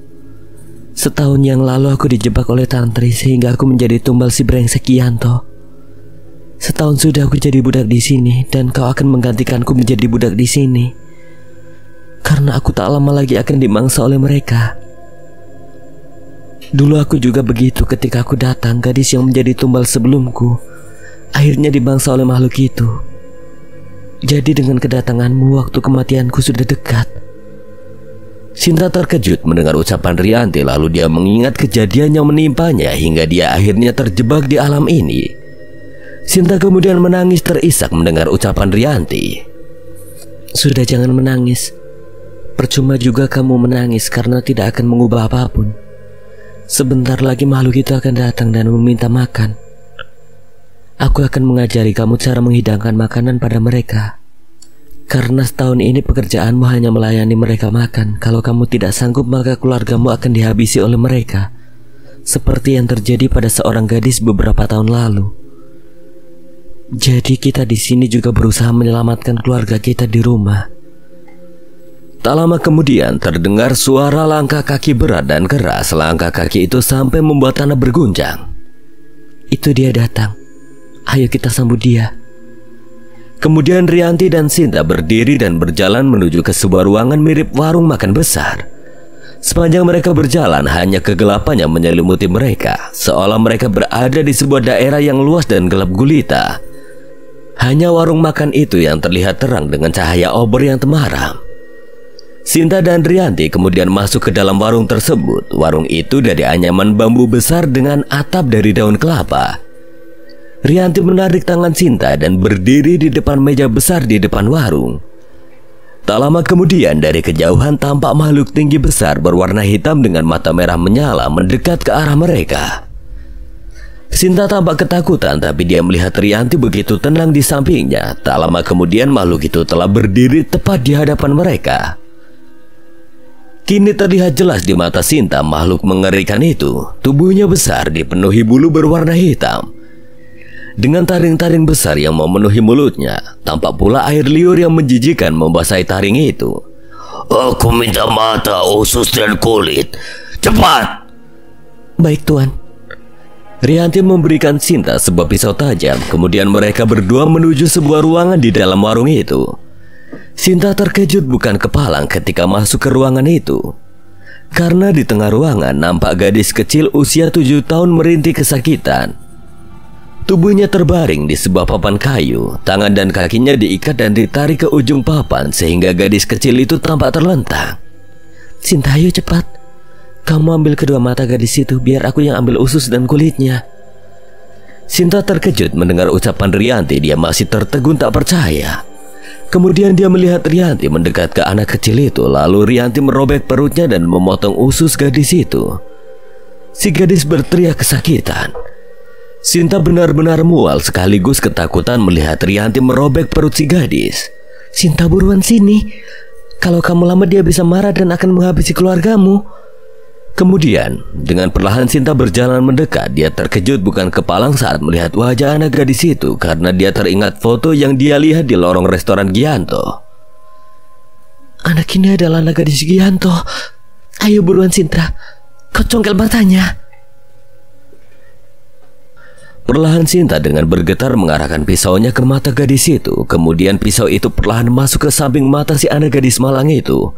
Setahun yang lalu aku dijebak oleh Tantri sehingga aku menjadi tumbal si brengsek Gianto. Setahun sudah aku jadi budak di sini dan kau akan menggantikanku menjadi budak di sini. Karena aku tak lama lagi akan dimangsa oleh mereka. Dulu aku juga begitu ketika aku datang, gadis yang menjadi tumbal sebelumku akhirnya dimangsa oleh makhluk itu. Jadi dengan kedatanganmu waktu kematianku sudah dekat. Sinta terkejut mendengar ucapan Rianti, lalu dia mengingat kejadian yang menimpanya hingga dia akhirnya terjebak di alam ini. Sinta kemudian menangis terisak mendengar ucapan Rianti. Sudah jangan menangis. Percuma juga kamu menangis karena tidak akan mengubah apapun. Sebentar lagi makhluk itu akan datang dan meminta makan. Aku akan mengajari kamu cara menghidangkan makanan pada mereka. Karena setahun ini pekerjaanmu hanya melayani mereka makan. Kalau kamu tidak sanggup, maka keluargamu akan dihabisi oleh mereka, seperti yang terjadi pada seorang gadis beberapa tahun lalu. Jadi kita di sini juga berusaha menyelamatkan keluarga kita di rumah. Tak lama kemudian terdengar suara langkah kaki berat dan keras. Langkah kaki itu sampai membuat tanah berguncang. Itu dia datang. Ayo kita sambut dia. Kemudian Rianti dan Sinta berdiri dan berjalan menuju ke sebuah ruangan mirip warung makan besar. Sepanjang mereka berjalan, hanya kegelapan yang menyelimuti mereka, seolah mereka berada di sebuah daerah yang luas dan gelap gulita. Hanya warung makan itu yang terlihat terang dengan cahaya obor yang temaram. Sinta dan Rianti kemudian masuk ke dalam warung tersebut. Warung itu dari anyaman bambu besar dengan atap dari daun kelapa. Rianti menarik tangan Sinta dan berdiri di depan meja besar di depan warung. Tak lama kemudian dari kejauhan tampak makhluk tinggi besar berwarna hitam dengan mata merah menyala mendekat ke arah mereka. Sinta tampak ketakutan, tapi dia melihat Rianti begitu tenang di sampingnya. Tak lama kemudian makhluk itu telah berdiri tepat di hadapan mereka. Kini terlihat jelas di mata Sinta makhluk mengerikan itu. Tubuhnya besar dipenuhi bulu berwarna hitam dengan taring-taring besar yang memenuhi mulutnya. Tampak pula air liur yang menjijikan membasahi taring itu. Aku minta mata, usus dan kulit. Cepat! Baik Tuan. Rianti memberikan Sinta sebuah pisau tajam. Kemudian mereka berdua menuju sebuah ruangan di dalam warung itu. Sinta terkejut bukan kepalang ketika masuk ke ruangan itu, karena di tengah ruangan nampak gadis kecil usia 7 tahun merintih kesakitan. Tubuhnya terbaring di sebuah papan kayu. Tangan dan kakinya diikat dan ditarik ke ujung papan sehingga gadis kecil itu tampak terlentang. Sinta, ayo cepat. Kamu ambil kedua mata gadis itu, biar aku yang ambil usus dan kulitnya. Sinta terkejut mendengar ucapan Rianti. Dia masih tertegun tak percaya. Kemudian dia melihat Rianti mendekat ke anak kecil itu. Lalu Rianti merobek perutnya dan memotong usus gadis itu. Si gadis berteriak kesakitan. Sinta benar-benar mual sekaligus ketakutan melihat Rianti merobek perut si gadis. Sinta, buruan sini. Kalau kamu lama dia bisa marah dan akan menghabisi keluargamu. Kemudian dengan perlahan Sinta berjalan mendekat. Dia terkejut bukan kepalang saat melihat wajah anak gadis itu, karena dia teringat foto yang dia lihat di lorong restoran Gianto. Anak ini adalah anak gadis Gianto. Ayo buruan Sinta, kau congkel matanya. Perlahan Sinta dengan bergetar mengarahkan pisaunya ke mata gadis itu. Kemudian pisau itu perlahan masuk ke samping mata si anak gadis malang itu.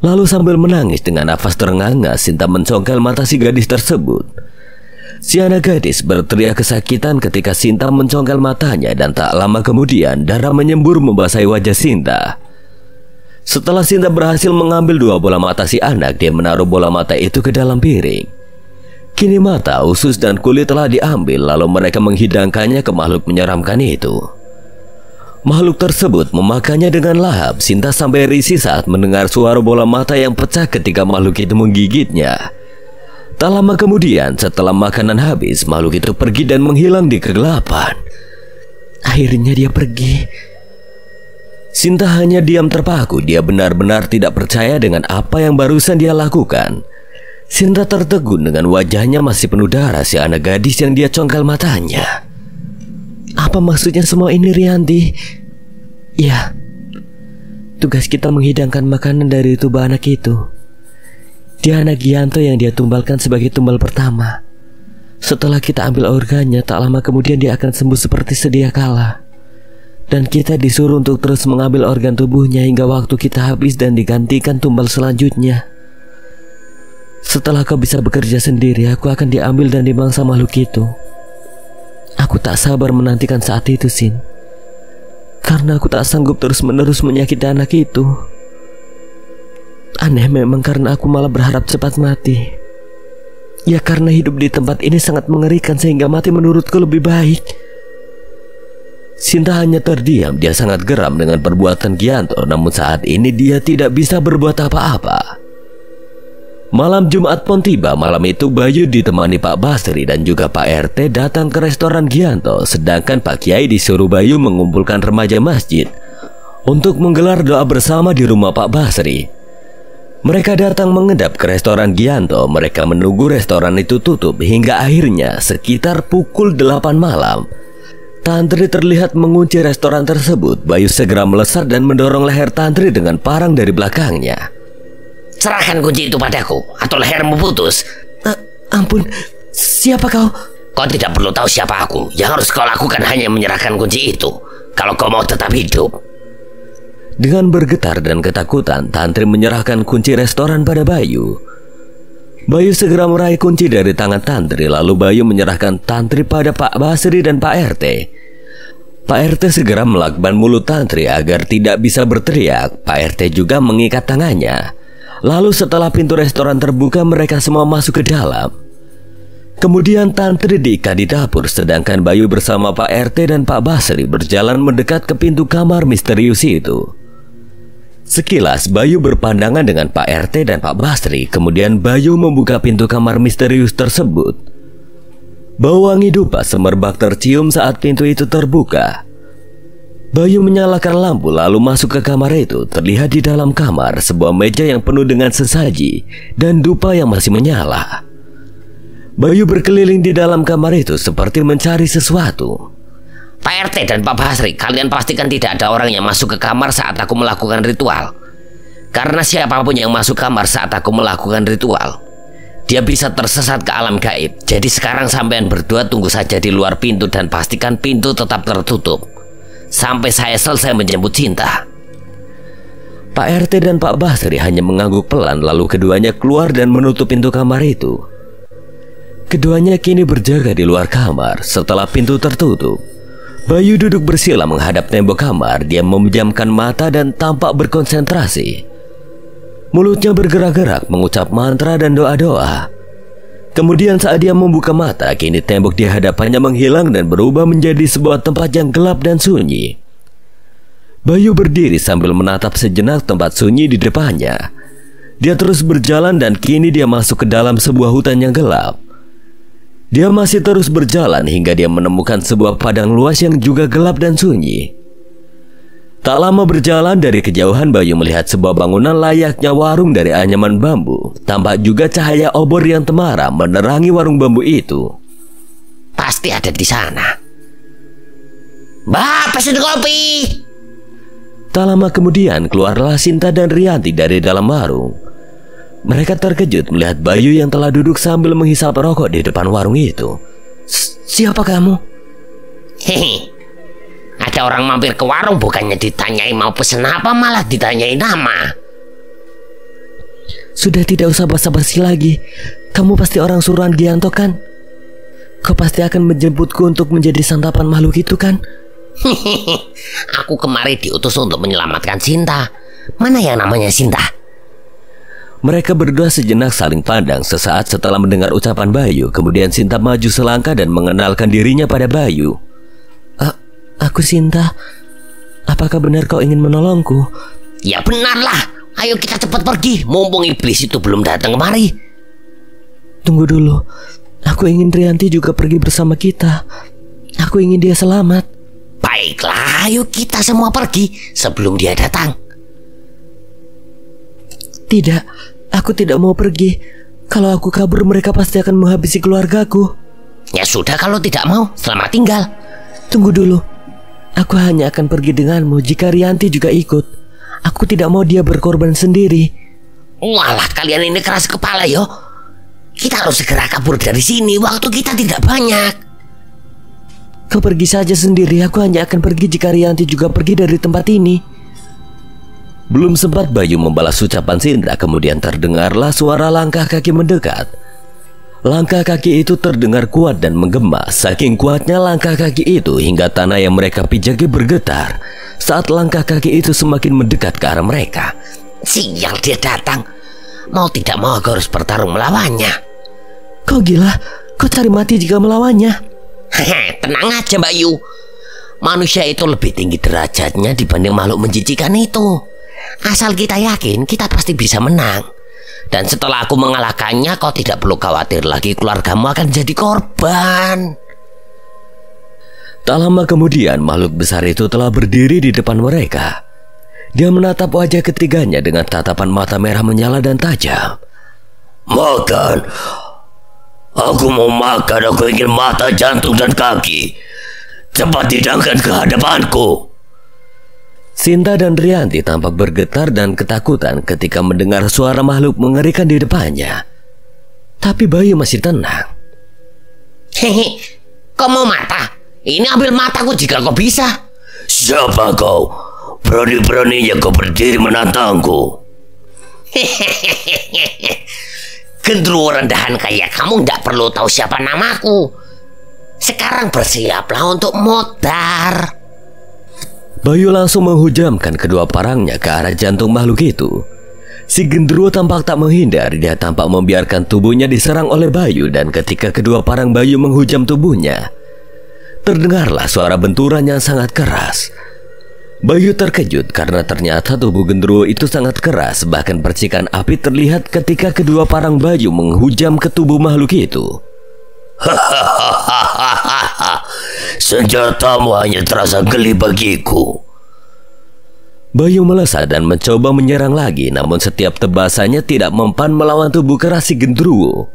Lalu sambil menangis dengan nafas terengah-engah, Sinta mencongkel mata si gadis tersebut. Si anak gadis berteriak kesakitan ketika Sinta mencongkel matanya, dan tak lama kemudian darah menyembur membasahi wajah Sinta. Setelah Sinta berhasil mengambil 2 bola mata si anak, dia menaruh bola mata itu ke dalam piring. Kini mata, usus dan kulit telah diambil, lalu mereka menghidangkannya ke makhluk menyeramkan itu. Makhluk tersebut memakannya dengan lahap. Sinta sampai risih saat mendengar suara bola mata yang pecah ketika makhluk itu menggigitnya. Tak lama kemudian, setelah makanan habis, makhluk itu pergi dan menghilang di kegelapan. Akhirnya dia pergi. Sinta hanya diam terpaku. Dia benar-benar tidak percaya dengan apa yang barusan dia lakukan. Sinta tertegun dengan wajahnya masih penuh darah si anak gadis yang dia congkel matanya. Apa maksudnya semua ini, Rianti? Ya, tugas kita menghidangkan makanan dari tubuh anak itu. Dia anak Gianto yang dia tumbalkan sebagai tumbal pertama. Setelah kita ambil organnya, tak lama kemudian dia akan sembuh seperti sedia kala. Dan kita disuruh untuk terus mengambil organ tubuhnya hingga waktu kita habis dan digantikan tumbal selanjutnya. Setelah kau bisa bekerja sendiri, aku akan diambil dan dimangsa makhluk itu. Aku tak sabar menantikan saat itu, Sin. Karena aku tak sanggup terus-menerus menyakiti anak itu. Aneh memang karena aku malah berharap cepat mati. Ya karena hidup di tempat ini sangat mengerikan sehingga mati menurutku lebih baik. Sinta hanya terdiam. Dia sangat geram dengan perbuatan Gianto, namun saat ini dia tidak bisa berbuat apa-apa. Malam Jumat pun tiba. Malam itu Bayu ditemani Pak Basri dan juga Pak RT datang ke restoran Gianto. Sedangkan Pak Kiai disuruh Bayu mengumpulkan remaja masjid untuk menggelar doa bersama di rumah Pak Basri. Mereka datang mengendap ke restoran Gianto. Mereka menunggu restoran itu tutup hingga akhirnya sekitar pukul 8 malam. Tantri terlihat mengunci restoran tersebut. Bayu segera melesat dan mendorong leher Tantri dengan parang dari belakangnya. Serahkan kunci itu padaku, atau lehermu putus. Ampun, siapa kau? Kau tidak perlu tahu siapa aku. Yang harus kau lakukan hanya menyerahkan kunci itu, kalau kau mau tetap hidup. Dengan bergetar dan ketakutan, Tantri menyerahkan kunci restoran pada Bayu. Bayu segera meraih kunci dari tangan Tantri. Lalu Bayu menyerahkan Tantri pada Pak Basri dan Pak RT. Pak RT segera melakban mulut Tantri agar tidak bisa berteriak. Pak RT juga mengikat tangannya. Lalu setelah pintu restoran terbuka, mereka semua masuk ke dalam. Kemudian Tantri diikat di dapur, sedangkan Bayu bersama Pak RT dan Pak Basri berjalan mendekat ke pintu kamar misterius itu. Sekilas Bayu berpandangan dengan Pak RT dan Pak Basri. Kemudian Bayu membuka pintu kamar misterius tersebut. Bau wangi dupa semerbak tercium saat pintu itu terbuka. Bayu menyalakan lampu lalu masuk ke kamar itu. Terlihat di dalam kamar sebuah meja yang penuh dengan sesaji dan dupa yang masih menyala. Bayu berkeliling di dalam kamar itu seperti mencari sesuatu. Pak RT dan Pak Basri, kalian pastikan tidak ada orang yang masuk ke kamar saat aku melakukan ritual. Karena siapapun yang masuk kamar saat aku melakukan ritual, dia bisa tersesat ke alam gaib. Jadi sekarang sampean berdua tunggu saja di luar pintu dan pastikan pintu tetap tertutup sampai saya selesai menjemput Cinta. Pak RT dan Pak Basri hanya mengangguk pelan, lalu keduanya keluar dan menutup pintu kamar itu. Keduanya kini berjaga di luar kamar. Setelah pintu tertutup, Bayu duduk bersila menghadap tembok kamar. Dia memejamkan mata dan tampak berkonsentrasi. Mulutnya bergerak-gerak mengucap mantra dan doa-doa. Kemudian saat dia membuka mata, kini tembok di hadapannya menghilang dan berubah menjadi sebuah tempat yang gelap dan sunyi. Bayu berdiri sambil menatap sejenak tempat sunyi di depannya. Dia terus berjalan dan kini dia masuk ke dalam sebuah hutan yang gelap. Dia masih terus berjalan hingga dia menemukan sebuah padang luas yang juga gelap dan sunyi. Tak lama berjalan, dari kejauhan Bayu melihat sebuah bangunan layaknya warung dari anyaman bambu. Tampak juga cahaya obor yang temaram menerangi warung bambu itu. Pasti ada di sana. Mbak, pesen kopi. Tak lama kemudian keluarlah Sinta dan Rianti dari dalam warung. Mereka terkejut melihat Bayu yang telah duduk sambil menghisap rokok di depan warung itu. Siapa kamu? Hehe. Ada orang mampir ke warung, bukannya ditanyai mau pesen apa, malah ditanyai nama. Sudah, tidak usah basa-basi lagi. Kamu pasti orang suruhan Gianto kan? Kau pasti akan menjemputku untuk menjadi santapan makhluk itu kan? Hehehe. Aku kemari diutus untuk menyelamatkan Sinta. Mana yang namanya Sinta? Mereka berdua sejenak saling pandang. Sesaat setelah mendengar ucapan Bayu, kemudian Sinta maju selangkah dan mengenalkan dirinya pada Bayu. Aku Sinta. Apakah benar kau ingin menolongku? Ya benarlah. Ayo kita cepat pergi, mumpung iblis itu belum datang kemari. Tunggu dulu. Aku ingin Rianti juga pergi bersama kita. Aku ingin dia selamat. Baiklah, ayo kita semua pergi sebelum dia datang. Tidak, aku tidak mau pergi. Kalau aku kabur, mereka pasti akan menghabisi keluargaku. Ya sudah, kalau tidak mau, selamat tinggal. Tunggu dulu. Aku hanya akan pergi denganmu jika Rianti juga ikut. Aku tidak mau dia berkorban sendiri. Walah, kalian ini keras kepala yo. Kita harus segera kabur dari sini, waktu kita tidak banyak. Kau pergi saja sendiri, aku hanya akan pergi jika Rianti juga pergi dari tempat ini. Belum sempat Bayu membalas ucapan Sinta, kemudian terdengarlah suara langkah kaki mendekat. Langkah kaki itu terdengar kuat dan menggema. Saking kuatnya langkah kaki itu hingga tanah yang mereka pijaki bergetar saat langkah kaki itu semakin mendekat ke arah mereka. Sial, dia datang. Mau tidak mau aku harus bertarung melawannya. Kau gila? Kau cari mati jika melawannya? Hehe, tenang aja Bayu. Manusia itu lebih tinggi derajatnya dibanding makhluk menjijikan itu. Asal kita yakin, kita pasti bisa menang. Dan setelah aku mengalahkannya, kau tidak perlu khawatir lagi keluargamu akan jadi korban. Tak lama kemudian makhluk besar itu telah berdiri di depan mereka. Dia menatap wajah ketiganya dengan tatapan mata merah menyala dan tajam. Makan. Aku mau makan, aku ingin mata, jantung dan kaki. Cepat hidangkan ke hadapanku. Sinta dan Rianti tampak bergetar dan ketakutan ketika mendengar suara makhluk mengerikan di depannya. Tapi Bayu masih tenang. Hehe, kau mau mata? Ini ambil mataku jika kau bisa. Siapa kau? Berani-beraninya kau berdiri menantangku. Hehehe, gendruwo rendahan kayak kamu tidak perlu tahu siapa namaku. Sekarang bersiaplah untuk modar. Bayu langsung menghujamkan kedua parangnya ke arah jantung makhluk itu. Si genderuwo tampak tak menghindar. Dia tampak membiarkan tubuhnya diserang oleh Bayu, dan ketika kedua parang Bayu menghujam tubuhnya, terdengarlah suara benturan yang sangat keras. Bayu terkejut karena ternyata tubuh genderuwo itu sangat keras. Bahkan percikan api terlihat ketika kedua parang Bayu menghujam ke tubuh makhluk itu. Senjatamu hanya terasa geli bagiku. Bayu melesat dan mencoba menyerang lagi, namun setiap tebasannya tidak mempan melawan tubuh keras si genderuwo.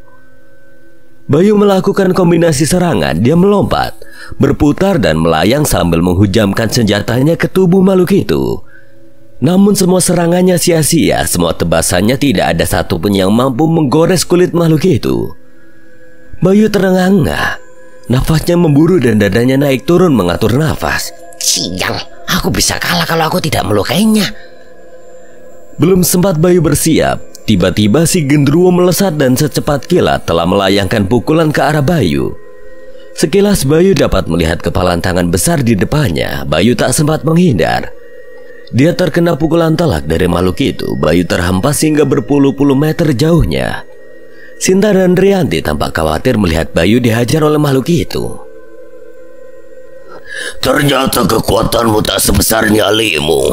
Bayu melakukan kombinasi serangan. Dia melompat, berputar dan melayang sambil menghujamkan senjatanya ke tubuh makhluk itu. Namun semua serangannya sia-sia. Semua tebasannya tidak ada satupun yang mampu menggores kulit makhluk itu. Bayu terengah-engah. Nafasnya memburu dan dadanya naik turun mengatur nafas. Sial, aku bisa kalah kalau aku tidak melukainya. Belum sempat Bayu bersiap, tiba-tiba si genderuwo melesat dan secepat kilat telah melayangkan pukulan ke arah Bayu. Sekilas Bayu dapat melihat kepalan tangan besar di depannya. Bayu tak sempat menghindar. Dia terkena pukulan telak dari makhluk itu. Bayu terhempas hingga berpuluh-puluh meter jauhnya. Sinta dan Rianti tampak khawatir melihat Bayu dihajar oleh makhluk itu. Ternyata kekuatanmu tak sebesar nyalimu.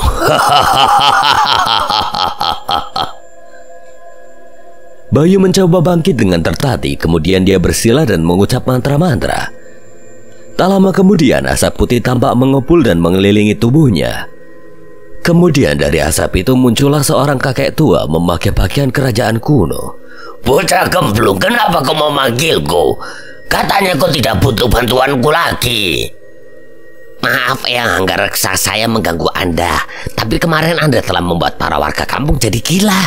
Bayu mencoba bangkit dengan tertatih. Kemudian dia bersila dan mengucap mantra-mantra. Tak lama kemudian asap putih tampak mengepul dan mengelilingi tubuhnya. Kemudian dari asap itu muncullah seorang kakek tua memakai pakaian kerajaan kuno. Bocah gemblung, kenapa kau memanggilku? Katanya kau tidak butuh bantuanku lagi. Maaf ya, Angga Reksa, saya mengganggu Anda. Tapi kemarin Anda telah membuat para warga kampung jadi gila,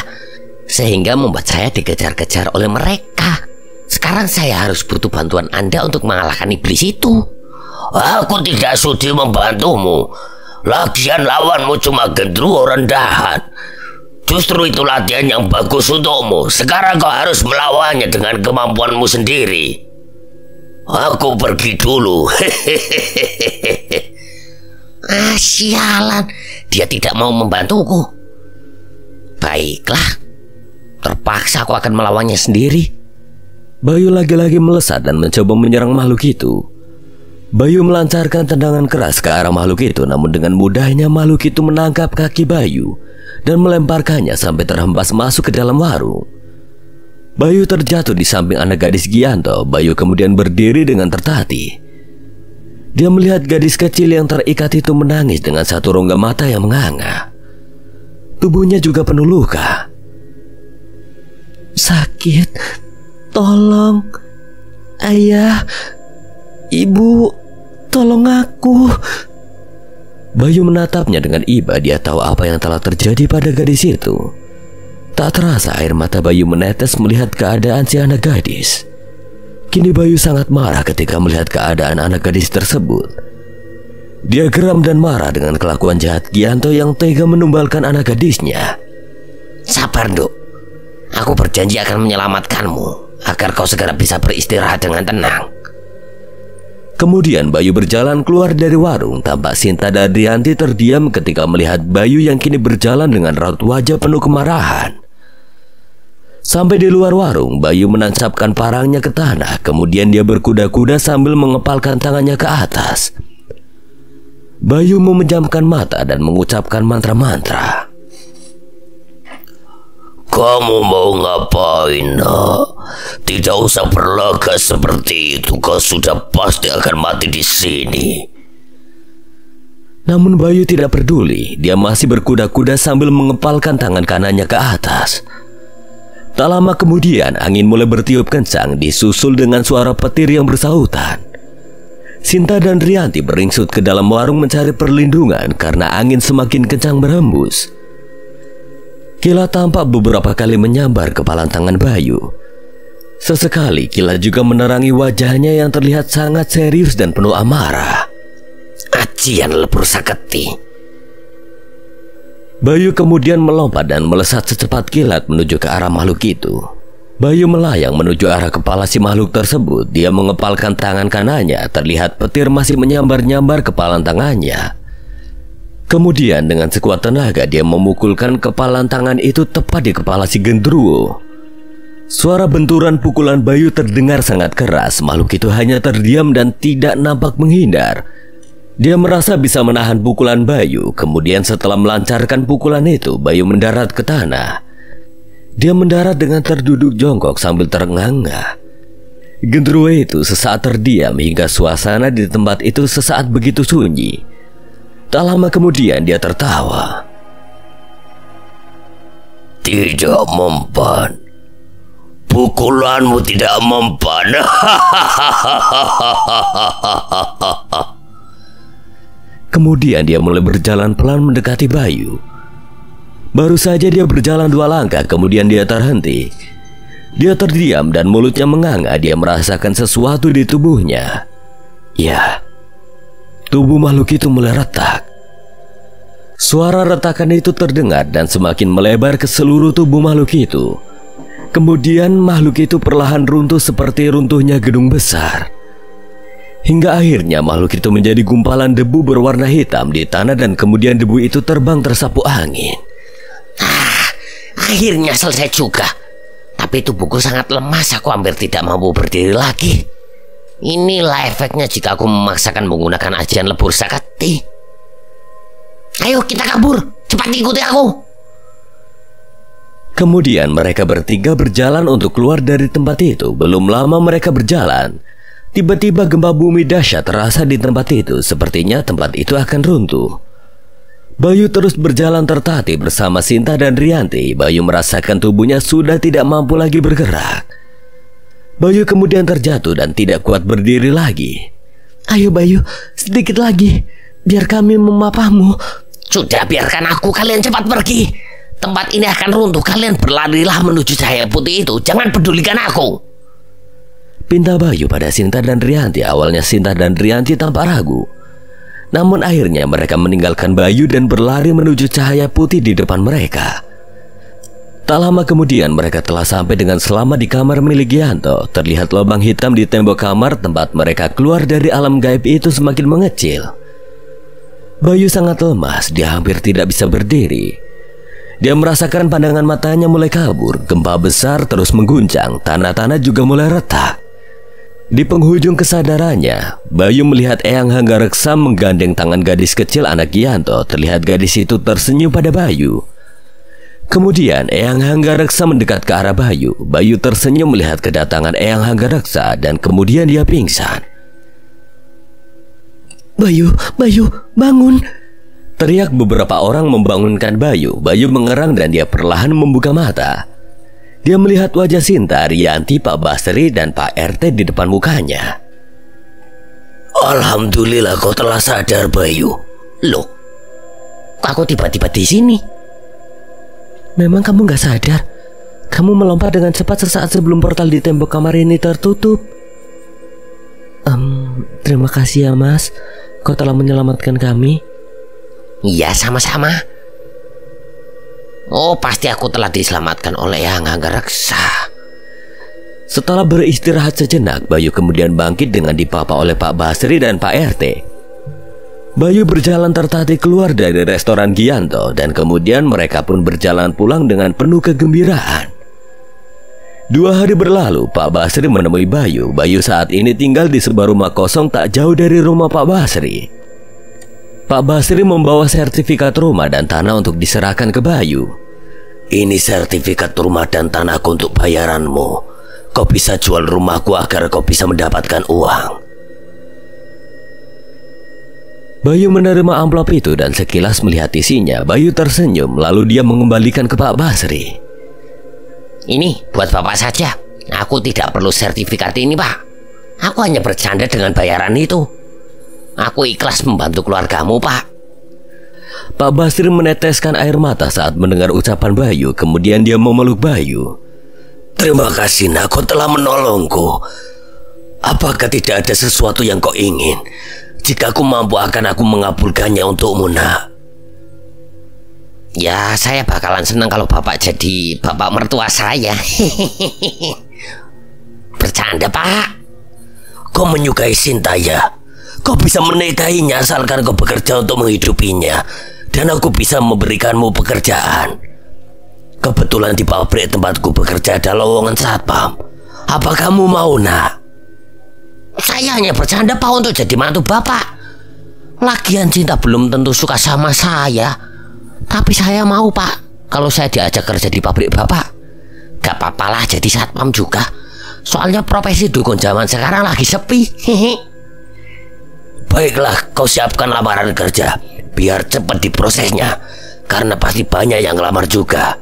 sehingga membuat saya dikejar-kejar oleh mereka. Sekarang saya harus butuh bantuan Anda untuk mengalahkan iblis itu. Aku tidak sudi membantumu. Lagian lawanmu cuma genderuwo rendahan. Justru itu latihan yang bagus untukmu. Sekarang kau harus melawannya dengan kemampuanmu sendiri. Aku pergi dulu. Sialan, dia tidak mau membantuku. Baiklah, terpaksa aku akan melawannya sendiri. Bayu lagi-lagi melesat dan mencoba menyerang makhluk itu. Bayu melancarkan tendangan keras ke arah makhluk itu, namun dengan mudahnya makhluk itu menangkap kaki Bayu dan melemparkannya sampai terhempas masuk ke dalam warung. Bayu terjatuh di samping anak gadis Gianto. Bayu kemudian berdiri dengan tertatih. Dia melihat gadis kecil yang terikat itu menangis dengan satu rongga mata yang menganga. Tubuhnya juga penuh luka. Sakit, tolong, ayah, ibu, tolong aku. Bayu menatapnya dengan iba. Dia tahu apa yang telah terjadi pada gadis itu. Tak terasa air mata Bayu menetes melihat keadaan si anak gadis. Kini Bayu sangat marah ketika melihat keadaan anak gadis tersebut. Dia geram dan marah dengan kelakuan jahat Gianto yang tega menumbalkan anak gadisnya. Sabar, Nduk. Aku berjanji akan menyelamatkanmu agar kau segera bisa beristirahat dengan tenang. Kemudian Bayu berjalan keluar dari warung. Tampak Sinta dan Rianti terdiam ketika melihat Bayu yang kini berjalan dengan raut wajah penuh kemarahan. Sampai di luar warung, Bayu menancapkan parangnya ke tanah. Kemudian dia berkuda-kuda sambil mengepalkan tangannya ke atas. Bayu memejamkan mata dan mengucapkan mantra-mantra. Kamu mau ngapain, nak? Tidak usah berlaga seperti itu. Kau sudah pasti akan mati di sini. Namun Bayu tidak peduli. Dia masih berkuda-kuda sambil mengepalkan tangan kanannya ke atas. Tak lama kemudian angin mulai bertiup kencang, disusul dengan suara petir yang bersahutan. Sinta dan Rianti beringsut ke dalam warung mencari perlindungan karena angin semakin kencang berhembus. Kilat tampak beberapa kali menyambar kepala tangan Bayu. Sesekali kilat juga menerangi wajahnya yang terlihat sangat serius dan penuh amarah. Ajian lebur saketi. Bayu kemudian melompat dan melesat secepat kilat menuju ke arah makhluk itu. Bayu melayang menuju arah kepala si makhluk tersebut. Dia mengepalkan tangan kanannya. Terlihat petir masih menyambar-nyambar kepala tangannya. Kemudian dengan sekuat tenaga dia memukulkan kepalan tangan itu tepat di kepala si gendruwo. Suara benturan pukulan Bayu terdengar sangat keras. Makhluk itu hanya terdiam dan tidak nampak menghindar. Dia merasa bisa menahan pukulan Bayu. Kemudian setelah melancarkan pukulan itu, Bayu mendarat ke tanah. Dia mendarat dengan terduduk jongkok sambil terengah-engah. Gendruwo itu sesaat terdiam hingga suasana di tempat itu sesaat begitu sunyi. Tak lama kemudian dia tertawa. Tidak mempan. Pukulanmu tidak mempan. Kemudian dia mulai berjalan pelan mendekati Bayu. Baru saja dia berjalan 2 langkah, kemudian dia terhenti. Dia terdiam dan mulutnya menganga. Dia merasakan sesuatu di tubuhnya. Ya, tubuh makhluk itu mulai retak. Suara retakan itu terdengar dan semakin melebar ke seluruh tubuh makhluk itu. Kemudian makhluk itu perlahan runtuh seperti runtuhnya gedung besar. Hingga akhirnya makhluk itu menjadi gumpalan debu berwarna hitam di tanah dan kemudian debu itu terbang tersapu angin. Akhirnya selesai juga. Tapi tubuhku sangat lemas, aku hampir tidak mampu berdiri lagi. Inilah efeknya jika aku memaksakan menggunakan ajian lebur sakti. Ayo kita kabur, cepat ikuti aku. Kemudian mereka bertiga berjalan untuk keluar dari tempat itu. Belum lama mereka berjalan, tiba-tiba gempa bumi dahsyat terasa di tempat itu. Sepertinya tempat itu akan runtuh. Bayu terus berjalan tertatih bersama Sinta dan Rianti. Bayu merasakan tubuhnya sudah tidak mampu lagi bergerak. Bayu kemudian terjatuh dan tidak kuat berdiri lagi. Ayo Bayu, sedikit lagi, biar kami memapahmu. Sudah, biarkan aku, kalian cepat pergi. Tempat ini akan runtuh, kalian berlarilah menuju cahaya putih itu. Jangan pedulikan aku, pinta Bayu pada Sinta dan Rianti. Awalnya Sinta dan Rianti tampak ragu. Namun akhirnya mereka meninggalkan Bayu dan berlari menuju cahaya putih di depan mereka. Tak lama kemudian mereka telah sampai dengan selamat di kamar milik Gianto. Terlihat lubang hitam di tembok kamar tempat mereka keluar dari alam gaib itu semakin mengecil. Bayu sangat lemas, dia hampir tidak bisa berdiri. Dia merasakan pandangan matanya mulai kabur. Gempa besar terus mengguncang, tanah-tanah juga mulai retak. Di penghujung kesadarannya, Bayu melihat Eyang Hanggareksa menggandeng tangan gadis kecil anak Gianto. Terlihat gadis itu tersenyum pada Bayu. Kemudian Eyang Hanggareksa mendekat ke arah Bayu. Bayu tersenyum melihat kedatangan Eyang Hanggareksa dan kemudian dia pingsan. Bayu, Bayu, bangun! Teriak beberapa orang membangunkan Bayu. Bayu mengerang dan dia perlahan membuka mata. Dia melihat wajah Sinta, Rianti, Pak Basri, dan Pak RT di depan mukanya. Alhamdulillah kau telah sadar, Bayu. Loh, kok aku tiba-tiba di sini? Memang kamu gak sadar? Kamu melompat dengan cepat sesaat sebelum portal di tembok kamar ini tertutup. Terima kasih ya Mas, kau telah menyelamatkan kami. Iya, sama-sama. Oh, pasti aku telah diselamatkan oleh Eyang Hanggareksa. Setelah beristirahat sejenak, Bayu kemudian bangkit dengan dipapa oleh Pak Basri dan Pak RT. Bayu berjalan tertatih keluar dari restoran Gianto dan kemudian mereka pun berjalan pulang dengan penuh kegembiraan. 2 hari berlalu, Pak Basri menemui Bayu. Bayu saat ini tinggal di sebuah rumah kosong tak jauh dari rumah Pak Basri. Pak Basri membawa sertifikat rumah dan tanah untuk diserahkan ke Bayu. Ini sertifikat rumah dan tanahku untuk bayaranmu. Kau bisa jual rumahku agar kau bisa mendapatkan uang. Bayu menerima amplop itu dan sekilas melihat isinya. Bayu tersenyum lalu dia mengembalikan ke Pak Basri. Ini buat Bapak saja. Aku tidak perlu sertifikat ini, Pak. Aku hanya bercanda dengan bayaran itu. Aku ikhlas membantu keluargamu, Pak. Pak Basri meneteskan air mata saat mendengar ucapan Bayu. Kemudian dia memeluk Bayu. Terima kasih nak, kau telah menolongku. Apakah tidak ada sesuatu yang kau ingin? Jika aku mampu akan aku mengabulkannya untukmu nak. Ya, saya bakalan senang kalau Bapak jadi bapak mertua saya. Bercanda, Pak. Kau menyukai Sinta ya? Kau bisa menikahinya asalkan kau bekerja untuk menghidupinya. dan aku bisa memberikanmu pekerjaan. Kebetulan di pabrik tempatku bekerja ada lowongan satpam. Apa kamu mau, nak? Saya hanya bercanda, Pak, untuk jadi mantu Bapak. Lagian Cinta belum tentu suka sama saya. Tapi saya mau, Pak, kalau saya diajak kerja di pabrik Bapak. Gak apa-apalah jadi satpam juga. Soalnya profesi dukun zaman sekarang lagi sepi. Baiklah, kau siapkan lamaran kerja biar cepat diprosesnya, karena pasti banyak yang ngelamar juga.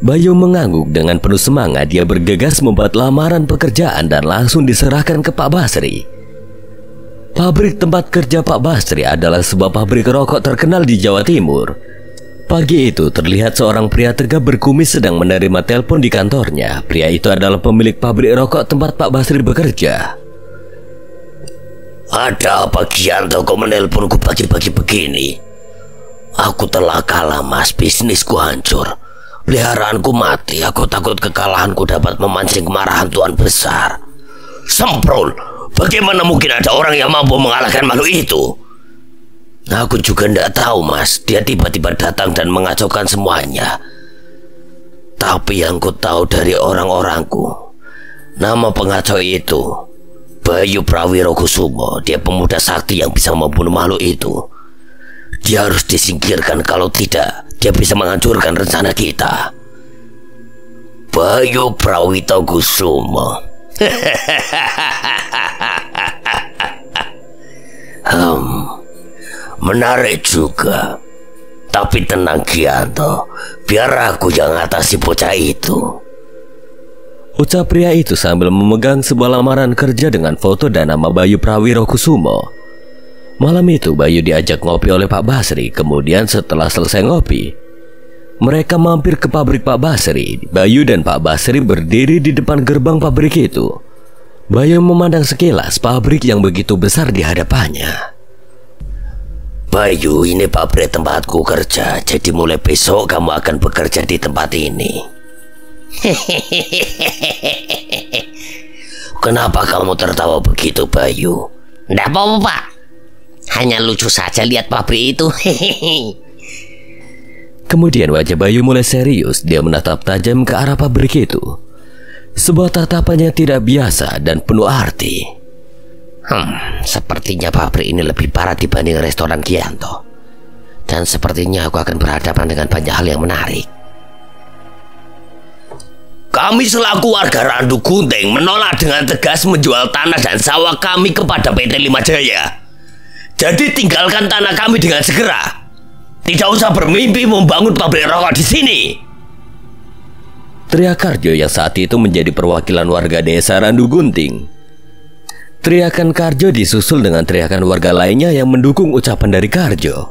Bayu mengangguk dengan penuh semangat. Dia bergegas membuat lamaran pekerjaan dan langsung diserahkan ke Pak Basri. Pabrik tempat kerja Pak Basri adalah sebuah pabrik rokok terkenal di Jawa Timur. Pagi itu terlihat seorang pria tegap berkumis sedang menerima telepon di kantornya. Pria itu adalah pemilik pabrik rokok tempat Pak Basri bekerja. Ada apa, Gianto, kau menelponku pagi-pagi begini? Aku telah kalah, Mas. Bisnisku hancur. Peliharaanku mati. Aku takut kekalahanku dapat memancing kemarahan Tuan Besar. Semprol, bagaimana mungkin ada orang yang mampu mengalahkan makhluk itu? Aku juga tidak tahu, Mas. Dia tiba-tiba datang dan mengacaukan semuanya. Tapi yang ku tahu dari orang-orangku, nama pengacau itu Bayu Prawirokusumo. Dia pemuda sakti yang bisa membunuh makhluk itu. Dia harus disingkirkan, kalau tidak dia bisa menghancurkan rencana kita. Bayu Prawirokusumo. Menarik juga. Tapi tenang, Gianto, biar aku yang atasi bocah itu. Ucap pria itu sambil memegang sebuah lamaran kerja dengan foto dan nama Bayu Prawirokusumo. Malam itu Bayu diajak ngopi oleh Pak Basri. Kemudian setelah selesai ngopi, mereka mampir ke pabrik Pak Basri. Bayu dan Pak Basri berdiri di depan gerbang pabrik itu. Bayu memandang sekilas pabrik yang begitu besar di hadapannya. Bayu, ini pabrik tempatku kerja. Jadi mulai besok kamu akan bekerja di tempat ini. Kenapa kamu tertawa begitu, Bayu? Nggak apa-apa, Pak. Hanya lucu saja lihat pabrik itu. Kemudian wajah Bayu mulai serius. Dia menatap tajam ke arah pabrik itu. Sebuah tatapannya tidak biasa dan penuh arti. Sepertinya pabrik ini lebih parah dibanding restoran Gianto. Dan sepertinya aku akan berhadapan dengan banyak hal yang menarik. Kami selaku warga Randu Gunting menolak dengan tegas menjual tanah dan sawah kami kepada PT Lima Jaya. Jadi tinggalkan tanah kami dengan segera. Tidak usah bermimpi membangun pabrik rokok di sini. Teriak Karjo yang saat itu menjadi perwakilan warga desa Randu Gunting. Teriakan Karjo disusul dengan teriakan warga lainnya yang mendukung ucapan dari Karjo.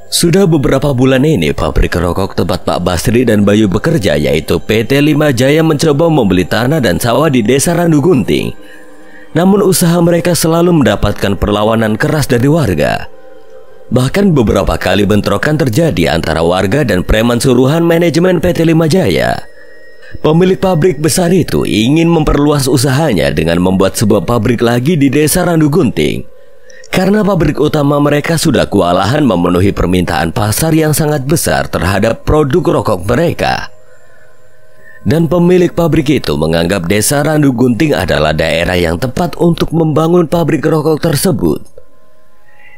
Sudah beberapa bulan ini pabrik rokok tempat Pak Basri dan Bayu bekerja, yaitu PT Lima Jaya, mencoba membeli tanah dan sawah di desa Randu Gunting. Namun usaha mereka selalu mendapatkan perlawanan keras dari warga. Bahkan beberapa kali bentrokan terjadi antara warga dan preman suruhan manajemen PT Lima Jaya. Pemilik pabrik besar itu ingin memperluas usahanya dengan membuat sebuah pabrik lagi di desa Randu Gunting. Karena pabrik utama mereka sudah kewalahan memenuhi permintaan pasar yang sangat besar terhadap produk rokok mereka. Dan pemilik pabrik itu menganggap desa Randu Gunting adalah daerah yang tepat untuk membangun pabrik rokok tersebut.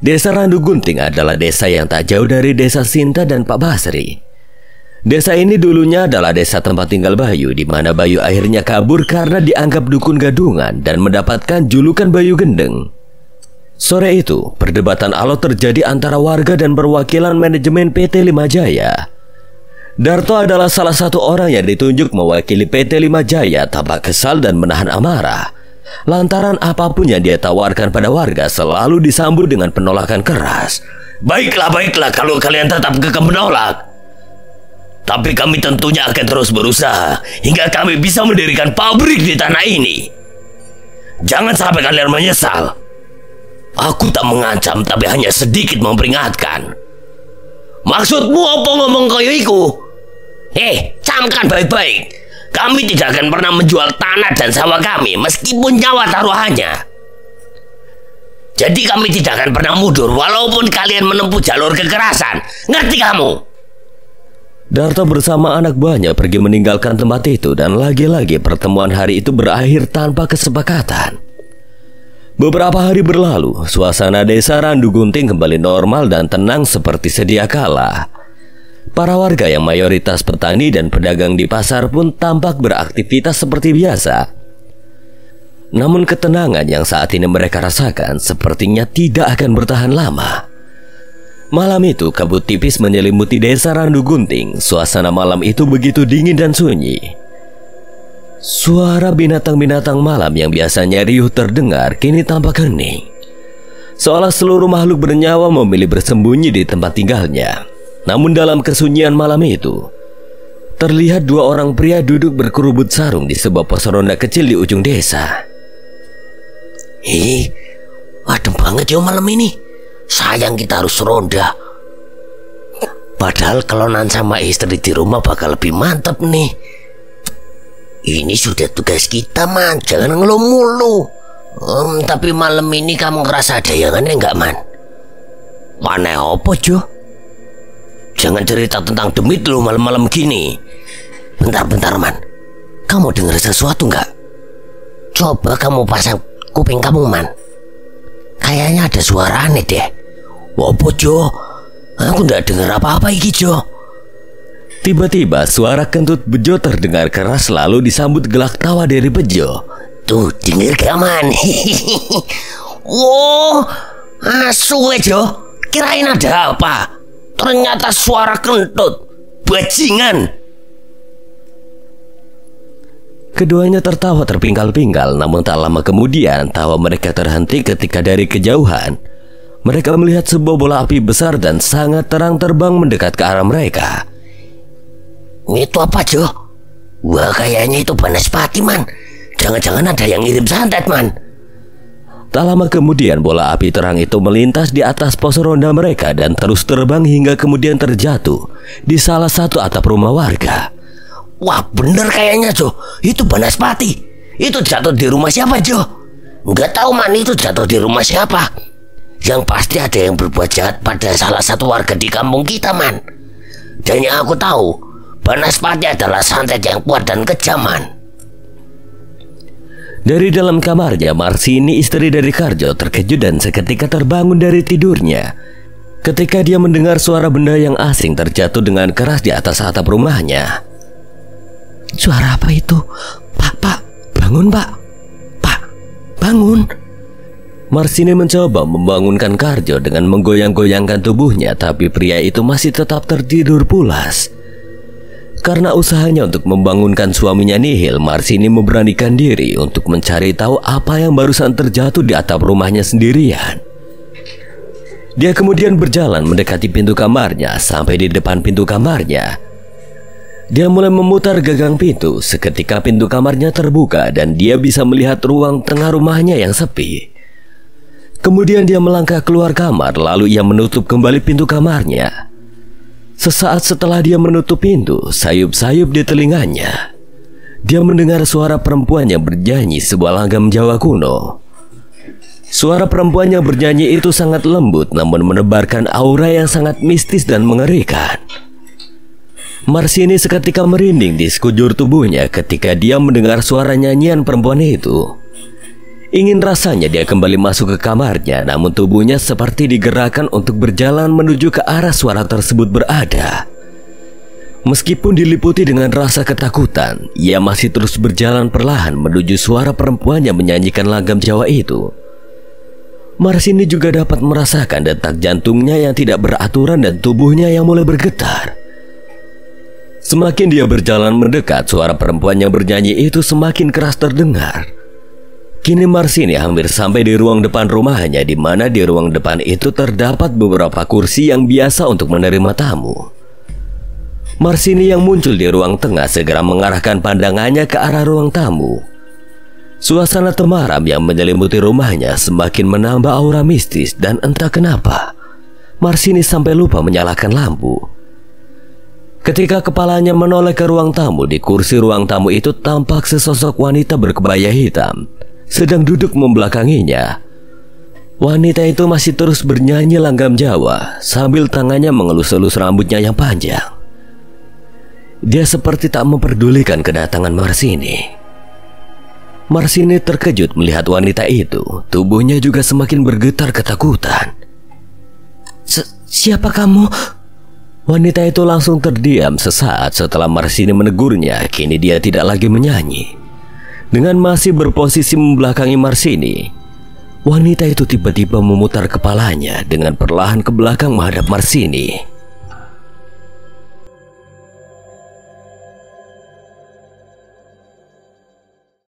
Desa Randu Gunting adalah desa yang tak jauh dari desa Sinta dan Pak Basri. Desa ini dulunya adalah desa tempat tinggal Bayu, di mana Bayu akhirnya kabur karena dianggap dukun gadungan dan mendapatkan julukan Bayu Gendeng. Sore itu, perdebatan alot terjadi antara warga dan perwakilan manajemen PT Lima Jaya. Darto adalah salah satu orang yang ditunjuk mewakili PT Lima Jaya, tampak kesal dan menahan amarah. Lantaran apapun yang dia tawarkan pada warga selalu disambut dengan penolakan keras. Baiklah, kalau kalian tetap kekeh menolak. Tapi kami tentunya akan terus berusaha hingga kami bisa mendirikan pabrik di tanah ini. Jangan sampai kalian menyesal. Aku tak mengancam, tapi hanya sedikit memperingatkan. Maksudmu apa ngomong kaya iku? Camkan baik-baik. Kami tidak akan pernah menjual tanah dan sawah kami, meskipun nyawa taruhannya. Jadi kami tidak akan pernah mundur walaupun kalian menempuh jalur kekerasan. Ngerti kamu? Darto bersama anak buahnya pergi meninggalkan tempat itu dan lagi-lagi pertemuan hari itu berakhir tanpa kesepakatan. Beberapa hari berlalu, suasana desa Randu Gunting kembali normal dan tenang seperti sedia kala. Para warga yang mayoritas petani dan pedagang di pasar pun tampak beraktivitas seperti biasa. Namun ketenangan yang saat ini mereka rasakan sepertinya tidak akan bertahan lama. Malam itu kabut tipis menyelimuti desa Randu Gunting. Suasana malam itu begitu dingin dan sunyi. Suara binatang-binatang malam yang biasanya riuh terdengar kini tampak hening. Seolah seluruh makhluk bernyawa memilih bersembunyi di tempat tinggalnya. Namun dalam kesunyian malam itu, terlihat dua orang pria duduk berkerubut sarung di sebuah pos ronda kecil di ujung desa. Adem banget ya malam ini. Sayang kita harus ronda. Padahal kalau Nan sama istri di rumah bakal lebih mantap nih. Ini sudah tugas kita, Man. Jangan ngeluh mulu. Tapi malam ini kamu ngerasa ada yang aneh nggak, Man? Aneh apa, Jo? Jangan cerita tentang demit lu malam-malam gini. Bentar, Man. Kamu dengar sesuatu nggak? Coba kamu pasang kuping kamu, Man. Kayaknya ada suara aneh deh. Apa, Jo? Aku nggak dengar apa-apa iki, Jo. Tiba-tiba suara kentut Bejo terdengar keras lalu disambut gelak tawa dari Bejo. Tuh, denger gak, Man? Wow, asu Jo. Kirain ada apa? Ternyata suara kentut. Bajingan. Keduanya tertawa terpingkal-pingkal, namun tak lama kemudian tawa mereka terhenti ketika dari kejauhan mereka melihat sebuah bola api besar dan sangat terang terbang mendekat ke arah mereka. Itu apa, Jo? Wah, kayaknya itu Banaspati, Man. Jangan-jangan ada yang ngirim santet, Man. Tak lama kemudian bola api terang itu melintas di atas pos ronda mereka dan terus terbang hingga kemudian terjatuh di salah satu atap rumah warga. Wah, bener kayaknya, Jo. Itu Banaspati. Itu jatuh di rumah siapa, Jo? Nggak tahu, Man, itu jatuh di rumah siapa. Yang pasti ada yang berbuat jahat pada salah satu warga di kampung kita, Man. Dan yang aku tahu, Banaspati adalah santet yang kuat dan kejam, Man. Dari dalam kamarnya, Marsini, istri dari Karjo, terkejut dan seketika terbangun dari tidurnya ketika dia mendengar suara benda yang asing terjatuh dengan keras di atas atap rumahnya. Suara apa itu? Pak, bangun, Pak. Pak, bangun. Marsini mencoba membangunkan Karjo dengan menggoyang-goyangkan tubuhnya, tapi pria itu masih tetap tertidur pulas. Karena usahanya untuk membangunkan suaminya nihil, Marsini memberanikan diri untuk mencari tahu apa yang barusan terjatuh di atap rumahnya sendirian. Dia kemudian berjalan mendekati pintu kamarnya. Sampai di depan pintu kamarnya, dia mulai memutar gagang pintu. Seketika pintu kamarnya terbuka dan dia bisa melihat ruang tengah rumahnya yang sepi. Kemudian dia melangkah keluar kamar, lalu ia menutup kembali pintu kamarnya. Sesaat setelah dia menutup pintu, sayup-sayup di telinganya, dia mendengar suara perempuan yang bernyanyi sebuah langgam Jawa kuno. Suara perempuan yang bernyanyi itu sangat lembut namun menebarkan aura yang sangat mistis dan mengerikan. Marsini seketika merinding di sekujur tubuhnya ketika dia mendengar suara nyanyian perempuan itu. Ingin rasanya dia kembali masuk ke kamarnya, namun tubuhnya seperti digerakkan untuk berjalan menuju ke arah suara tersebut berada. Meskipun diliputi dengan rasa ketakutan, ia masih terus berjalan perlahan menuju suara perempuan yang menyanyikan langgam Jawa itu. Marsini juga dapat merasakan detak jantungnya yang tidak beraturan dan tubuhnya yang mulai bergetar. Semakin dia berjalan mendekat, suara perempuan yang bernyanyi itu semakin keras terdengar. Kini Marsini hampir sampai di ruang depan rumahnya, di mana di ruang depan itu terdapat beberapa kursi yang biasa untuk menerima tamu. Marsini yang muncul di ruang tengah segera mengarahkan pandangannya ke arah ruang tamu. Suasana temaram yang menyelimuti rumahnya semakin menambah aura mistis dan entah kenapa Marsini sampai lupa menyalakan lampu. Ketika kepalanya menoleh ke ruang tamu, di kursi ruang tamu itu tampak sesosok wanita berkebaya hitam sedang duduk membelakanginya. Wanita itu masih terus bernyanyi langgam Jawa sambil tangannya mengelus-elus rambutnya yang panjang. Dia seperti tak memperdulikan kedatangan Marsini. Marsini terkejut melihat wanita itu. Tubuhnya juga semakin bergetar ketakutan. Siapa kamu? Wanita itu langsung terdiam sesaat setelah Marsini menegurnya. Kini dia tidak lagi menyanyi. Dengan masih berposisi membelakangi Marsini, wanita itu tiba-tiba memutar kepalanya dengan perlahan ke belakang menghadap Marsini.